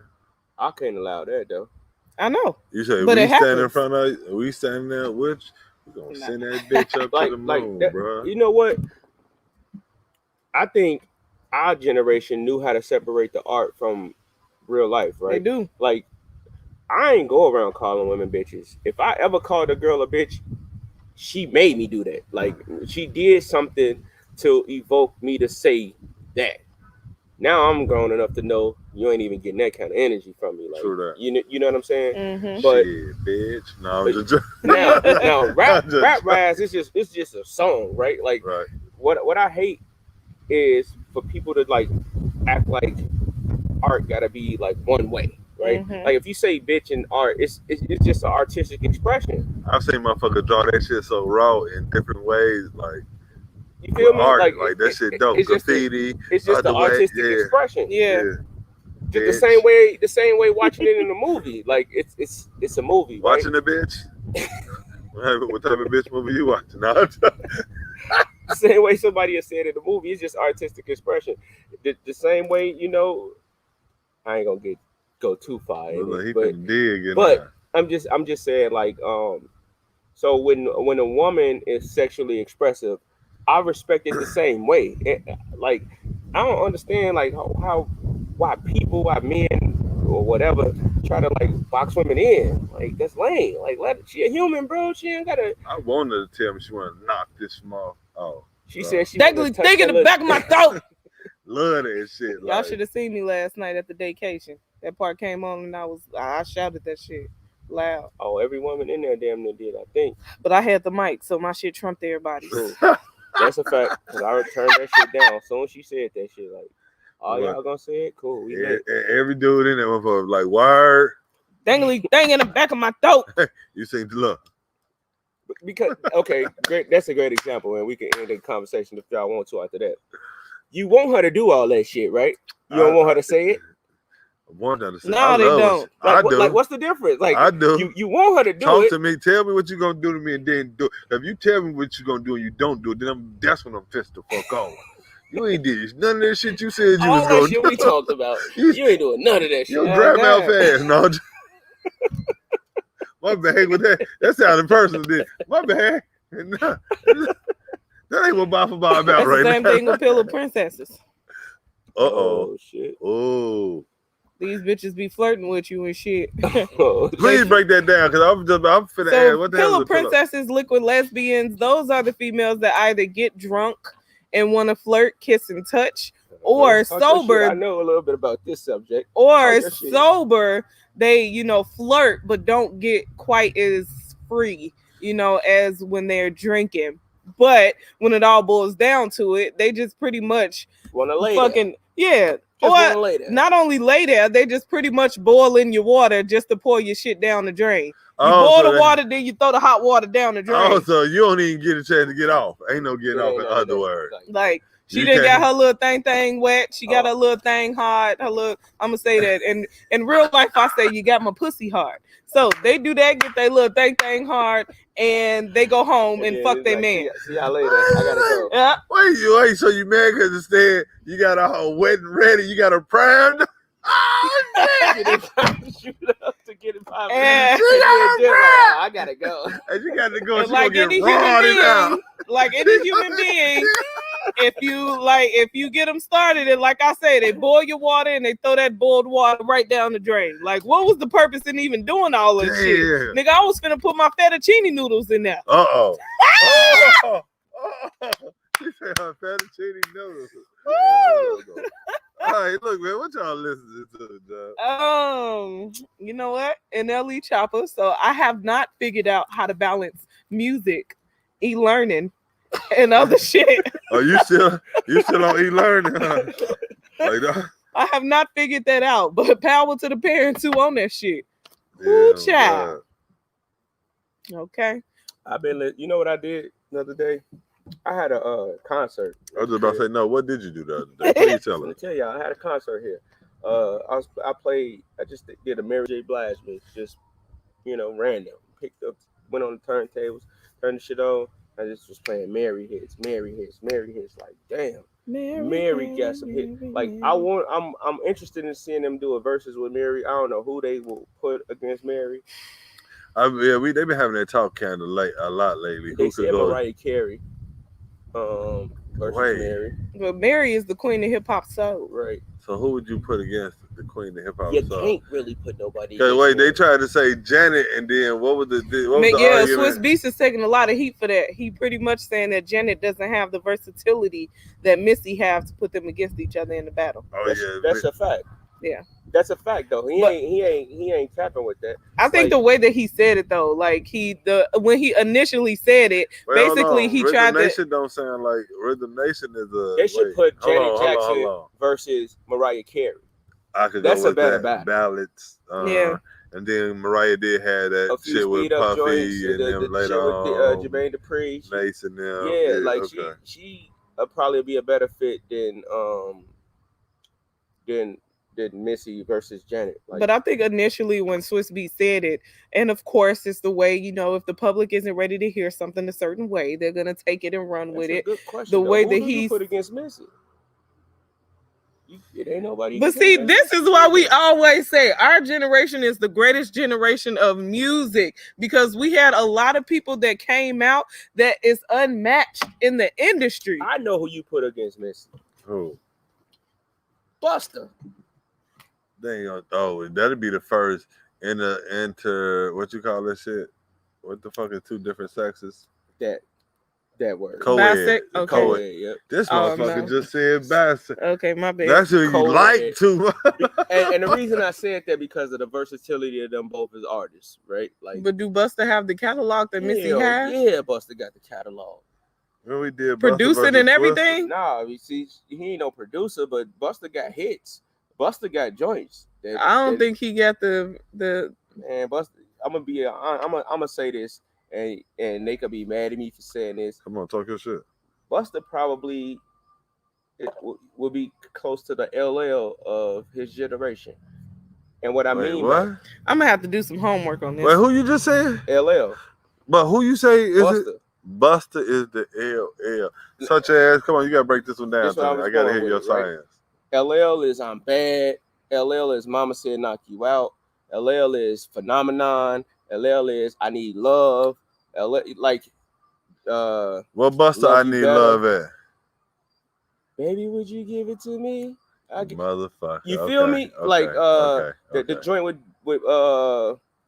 I can't allow that though. I know. You say but we stand in front of, we standing there, which we're going to send that bitch up like, to the moon, that, bro. You know what? I think our generation knew how to separate the art from real life, right? They do. Like, I ain't go around calling women bitches. If I ever called a girl a bitch, she made me do that. Like, she did something to evoke me to say that. Now I'm grown enough to know you ain't even getting that kind of energy from me. Like, true that. You know what I'm saying? Mm-hmm. But shit, bitch. No, I'm just now rap rise. It's just a song, right? Like, right. What I hate is for people to like act like art gotta be like one way, right? Mm-hmm. Like if you say bitch in art, it's just an artistic expression. I've seen motherfuckers draw that shit so raw in different ways, like you feel me? Art, like that shit dope. Graffiti. It's just the artistic expression. Yeah. Just the same way watching it in a movie. Like it's a movie. Watching right? the bitch. What type of bitch movie you watching? No, The same way somebody has said in the movie, it's just artistic expression. The same way, you know, I ain't gonna go too far in he it, can dig in but there. I'm just saying, like, so when a woman is sexually expressive, I respect it the same way. Like, I don't understand like why men or whatever try to like box women in. Like, that's lame. Like, she a human, bro. She ain't gotta. I wanted her to tell me she want to knock this small. Oh, She said she Dangly thing in the back of my throat. Love that shit. Y'all should have seen me last night at the vacation. That part came on and I shouted that shit loud. Oh, every woman in there damn near did, I think. But I had the mic, so my shit trumped everybody. Cool. That's a fact. Cause I turned that shit down as soon as she said that shit. Like, oh, y'all gonna say it? Cool. We every dude in there was like, word. Dangly thing in the back of my throat. You seen look. Because okay, great. That's a great example, and we can end the conversation if y'all want to after that. You want her to do all that shit, right? You don't want her to say it. I want her to say. No, they don't. I do. Like, what's the difference? Like, I do. You want her to do Talk it. to me. Tell me what you gonna do to me, and then do it. If you tell me what you gonna do and you don't do it, then that's when I'm pissed the fuck off. You ain't did none of that shit you said you all was gonna that shit do. we talked about. You ain't doing none of that shit. You grab out fast, no. My bad with that. That sounded personal. My bad. That ain't what Bob about That's right the same now. thing with Pillow Princesses. Oh shit. Oh. These bitches be flirting with you and shit. Please break that down, because I'm finna ask what the hell Pillow is Princesses, liquid lesbians, those are the females that either get drunk and want to flirt, kiss, and touch, or sober. I know a little bit about this subject. Or sober, they flirt but don't get quite as free, as when they're drinking. But when it all boils down to it, they just pretty much want to lay fucking there. Or not only lay there, they just pretty much boil in your water just to pour your shit down the drain. You boil the water, then you throw the hot water down the drain. Oh, so you don't even get a chance to get off. Ain't no getting off in other words. Like, she done got her little thing wet. She got her little thing hard. I'm gonna say that. And in real life, I say you got my pussy hard. So they do that, get their little thing hard, and they go home and fuck their man. See y'all later. I gotta go. Yeah. Wait, so you mad because instead you got her wet and ready, you got her primed? Oh, shit. Shoot up to get it popping. I gotta go. And you got to go. Like any human being, if you get them started, and like I say, they boil your water and they throw that boiled water right down the drain. Like, what was the purpose in even doing all this shit? Nigga, I was finna put my fettuccine noodles in there. She said her fettuccine noodles. All right, look, man, what y'all listening to, John? You know what? NLE Choppa. So I have not figured out how to balance music, e-learning, and other shit. Oh, you still on e-learning, huh? Like that? I have not figured that out, but power to the parents who own that shit. Ooh, child. Okay. I've been, you know what I did the other day? I had a concert. I was just about to say, no, what did you do the other day? Please tell me. Tell y'all, I had a concert here. I just did a Mary J. Blige mix, just, random. Picked up, went on the turntables, turned the shit on. I just was playing Mary hits. Like, damn, Mary got some hits. Like, I'm interested in seeing them do a versus with Mary. I don't know who they will put against Mary. They've been having that talk kind of a lot lately. They said Mariah Carey. Versus Mary. But Mary is the queen of hip hop soul. Right. So who would you put against the queen of hip hop soul? You can't really put nobody. Because wait, they tried to say Janet, and then what was the argument? Swiss Beats is taking a lot of heat for that. He pretty much saying that Janet doesn't have the versatility that Missy have to put them against each other in the battle. That's a fact. Yeah. That's a fact though. He ain't capping with that. I think the way that he said it though, like when he initially said it, basically he tried to. Rhythm Nation don't sound like Rhythm Nation is a. They should put Janet Jackson versus Mariah Carey. I could That's go with a better that. battle. Ballads. And then Mariah did have that shit with Puffy and them later on. Jermaine Dupri. Mace and them. Yeah, like she probably be a better fit than Missy versus Janet. Like, but I think initially when Swiss Beat said it, and of course it's the way, you know, if the public isn't ready to hear something a certain way, they're gonna take it and run with it. Good question. The way Who that do you he put against Missy? It ain't nobody. But see, this is why we always say our generation is the greatest generation of music, because we had a lot of people that came out that is unmatched in the industry. I know who you put against Missy. Who? Busta. Oh, that'd be the first enter what you call that shit? What the fuck is two different sexes? That word. Co-ed. Okay. Co-ed, yep. This motherfucker just said bastard. Okay, my bad. That's who you Co-ed. like too much. and the reason I said that because of the versatility of them both as artists, right? Like, but do Busta have the catalog that Missy has? Yeah, Busta got the catalog. When we did producing and everything. Nah, you see, he ain't no producer, but Busta got hits. Busta got joints. I don't think he got the man. Busta, I'm gonna say this, and they could be mad at me for saying this. Come on, talk your shit. Busta probably will be close to the LL of his generation. And what I mean, what? I'm gonna have to do some homework on this. Wait, who you just said? LL. But who you say is Busta. it? Busta is the LL. Such as, come on, you gotta break this one down. I gotta hear your science. Right? LL is I'm bad. LL is Mama Said Knock You Out. LL is Phenomenon. LL is I Need Love. LL, like what Busta I Need Love at? Baby, would you give it to me? Motherfucker. You feel me? Like the joint with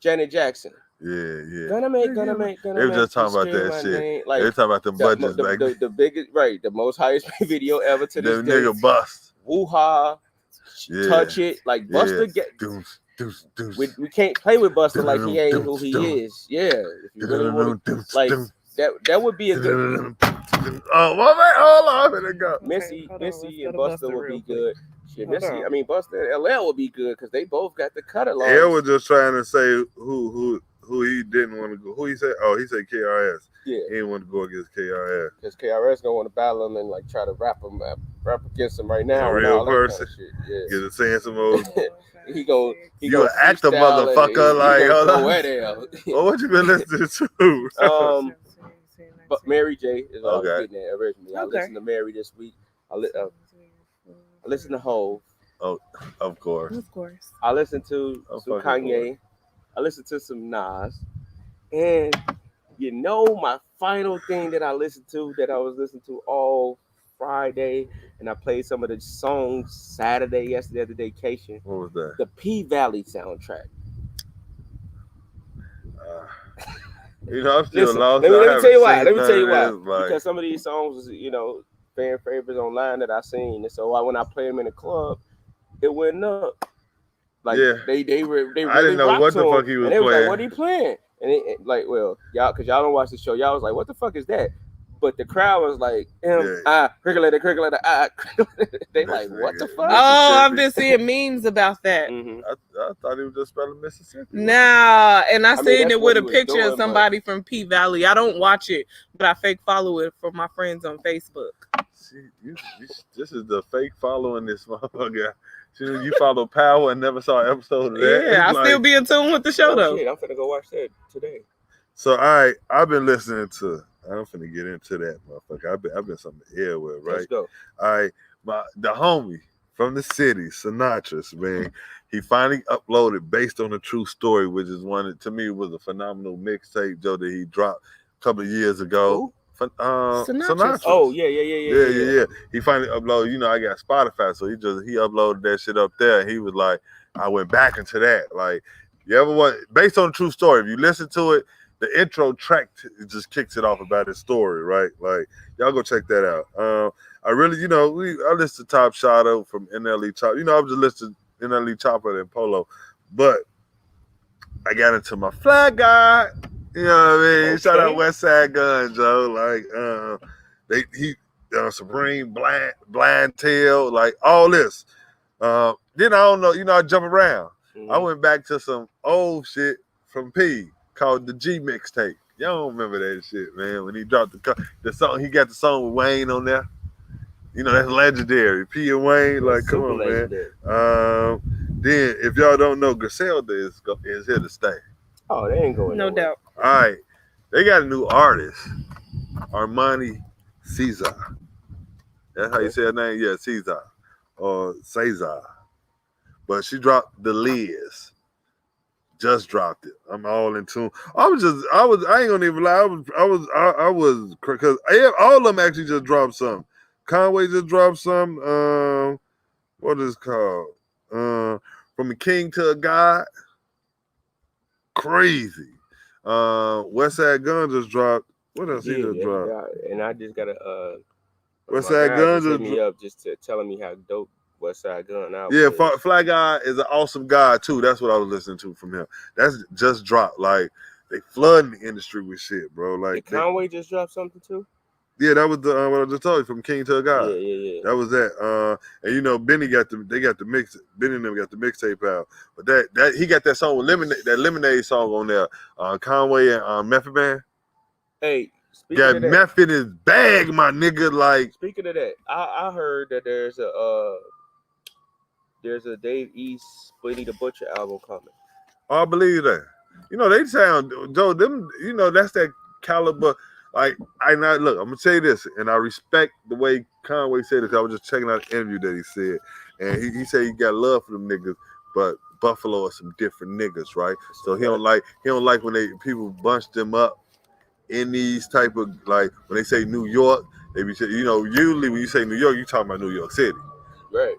Janet Jackson. Yeah. Gonna make. They were just talking about that shit. Like, they talking about the budgets back then. The biggest, right? The most highest video ever to this day. Nigga bust. Woo-ha. Yeah. Touch it. Like Busta get. Deuce. We can't play with Busta like he ain't who he is. Yeah. If you really want to, like that would be a good. Oh, my man, hold on, I'm gonna go. Missy and Busta would be good. Shit, Busta and LL would be good because they both got the cut along. L was just trying to say who he didn't want to go. Who he said? Oh, he said KRS. Yeah, he didn't want to go against KRS because KRS don't want to battle him and like try to rap against him right now. A real person. Yeah, get a sense of mode. You an actor, motherfucker. Like, hold on. Well, what you been listening to? But Mary J is all getting there originally. I listened to Mary this week. I listened to Hov. Oh, of course. I listened to some Kanye. I listened to some Nas. And you know my final thing that I listened to, that I was listening to all Friday, and I played some of the songs yesterday at the vacation. What was that? The P Valley soundtrack. You know, I'm still lost. Let me tell you why. Because some of these songs was, you know, fan favorites online that I seen, and so when I play them in the club, it went up. Like they really I didn't know what the fuck he was playing. Like, what he playing? And it like, well, y'all, because y'all don't watch the show, y'all was like, what the fuck is that? But the crowd was like, crickle-later, they like, what the fuck? Oh, I've been seeing memes about that. Mm-hmm. I thought he was just spelling Mississippi. Nah, and I seen it with a picture of somebody from P Valley. I don't watch it, but I fake follow it for my friends on Facebook. See, this is the fake following this motherfucker. You follow Power and never saw an episode of that. Yeah, I still be in tune with the show though. Shit, I'm finna go watch that today. So, all right, I've been listening to. I'm finna get into that motherfucker. I've been something to hear with, right? Let's go. All right, the homie from the city, Sinatra's, man. He finally uploaded Based on a True Story, which is one that to me was a phenomenal mixtape, Joe, that he dropped a couple of years ago. Sinatra. Oh yeah. He finally uploaded. You know, I got Spotify, so he uploaded that shit up there. And he was like, I went back into that. Like, you ever want Based on a True Story? If you listen to it, the intro track just kicks it off about his story, right? Like, y'all go check that out. I really, you know, I listened to Top Shotter from NLE Choppa. You know, I'm just listening to NLE Choppa and Polo, but I got into my flag guy. You know what I mean? Okay. Shout out West Side Gun, Joe. Like, Supreme, Blind Tail, like all this. Then I don't know, you know, I jump around. Mm-hmm. I went back to some old shit from P called the G mixtape. Y'all don't remember that shit, man. When he dropped the song, he got the song with Wayne on there. You know, that's legendary. P and Wayne, like, come on, legendary. Man. Then, if y'all don't know, Griselda is here to stay. Oh, they ain't going No nowhere. doubt. All right. They got a new artist, Armani Caesar. That's how you say her name? Yeah, Caesar. Or Caesar. But she dropped The Liz. Just dropped it. I'm all in tune. I ain't gonna even lie. I was, because all of them actually just dropped something. Conway just dropped some. What is it called? From a King to a God. Crazy. Westside Gun just dropped. What else he just dropped? And I just got a Westside Gun just hit me up just to telling me how dope Westside Gun out. Yeah, Fly Guy is an awesome guy too. That's what I was listening to from him. That's just dropped. Like, they flooding the industry with shit, bro. Like, did Conway just drop something too? Yeah, that was the what I just told you, from King to a God. Yeah. That was that. And you know, Benny got the Benny and them got the mixtape out. But that he got that song with Lemonade song on there. Conway and Method Man. Hey, got meth in his bag, my nigga. Like, speaking of that, I heard that there's a Dave East Benny the Butcher album coming. I believe that. You know, they sound, Joe, them, you know, that's that caliber. Like, I'm gonna tell you this, and I respect the way Conway said it. I was just checking out an interview that he said, and he said he got love for them niggas, but Buffalo are some different niggas, right? So he don't like when people bunch them up in these type of, like, when they say New York, they be, you know, usually when you say New York, you talking about New York City, right?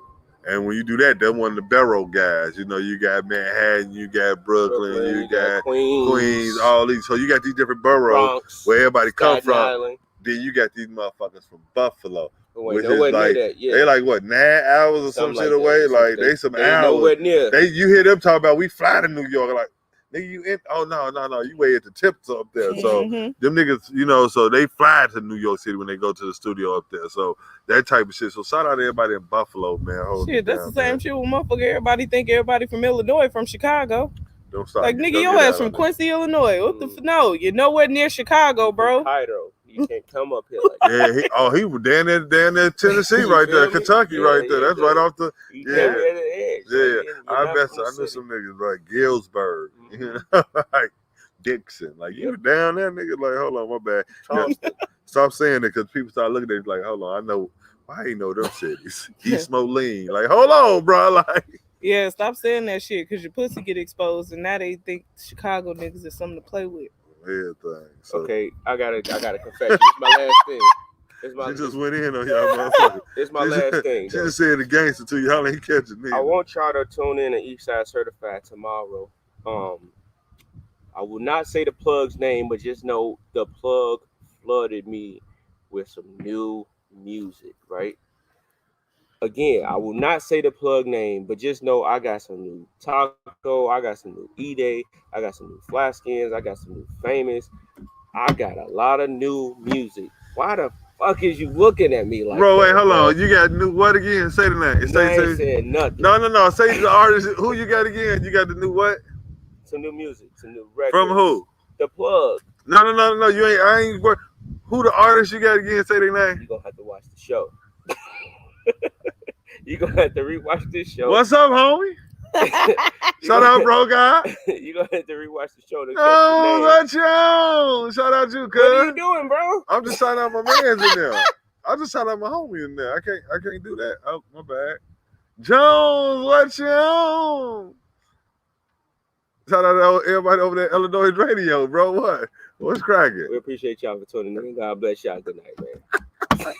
And when you do that, they're one of the borough guys. You know, you got Manhattan, you got Brooklyn, you got Queens, all these. So you got these different boroughs Bronx, where everybody come from. Island. Then you got these motherfuckers from Buffalo, which is like, they like, what, 9 hours or some shit away? Like, they some hours. Nowhere near. You hear them talk about, we fly to New York. Like, nigga, you in? Oh, no, you way at the tips up there. So them niggas, you know, so they fly to New York City when they go to the studio up there. So that type of shit. So shout out to everybody in Buffalo, man. Shit, that's the same shit with motherfucker. Everybody think everybody from Illinois from Chicago. Don't stop. Like, nigga, your ass from Quincy, Illinois. What the no? You're nowhere near Chicago, bro. Cairo. You can't come up here like that. Yeah, he was down there, Tennessee right there, Kentucky right there. That's right off the I bet so. I knew some niggas like Galesburg, you know, like Dixon. Like, you down there, nigga. Like, hold on, my bad. Yeah, stop saying it, because people start looking at it like, hold on, I know. I ain't know them cities. East Moline. Like, hold on, bro. Like, yeah, stop saying that shit, because your pussy get exposed, and now they think Chicago niggas is something to play with. Everything. So. Okay, I got a confession. It's my last thing. She just went in on y'all motherfuckers. It's my last thing. She just said the gangster to y'all ain't catching me. I want y'all to tune in to Eastside Certified tomorrow. I will not say the plug's name, but just know the plug flooded me with some new music, right? Again, I will not say the plug name, but just know I got some new Taco, I got some new E-Day, I got some new Flaskins, I got some new Famous. I got a lot of new music. Why the fuck is you looking at me like bro, that? Wait, hold on. You got new what again? Say the name. I ain't saying nothing. No. Say the artist. Who you got again? You got the new what? Some new music, some new records. From who? The plug. No. You ain't. I ain't. Who the artist you got again? Say their name. You gonna have to watch the show. You gonna have to rewatch this show. What's up, homie? Shout out, bro, guy. You gonna have to rewatch the show. What you on? Shout out you, cuz. What are you doing, bro? I'm just shouting out my mans in there. I just shout out my homie in there. I can't do that. Oh, my bad. Jones, what you on? Shout out to everybody over there, Illinois Radio, bro. What's cracking? We appreciate y'all for tuning in. God bless y'all. Good night, man.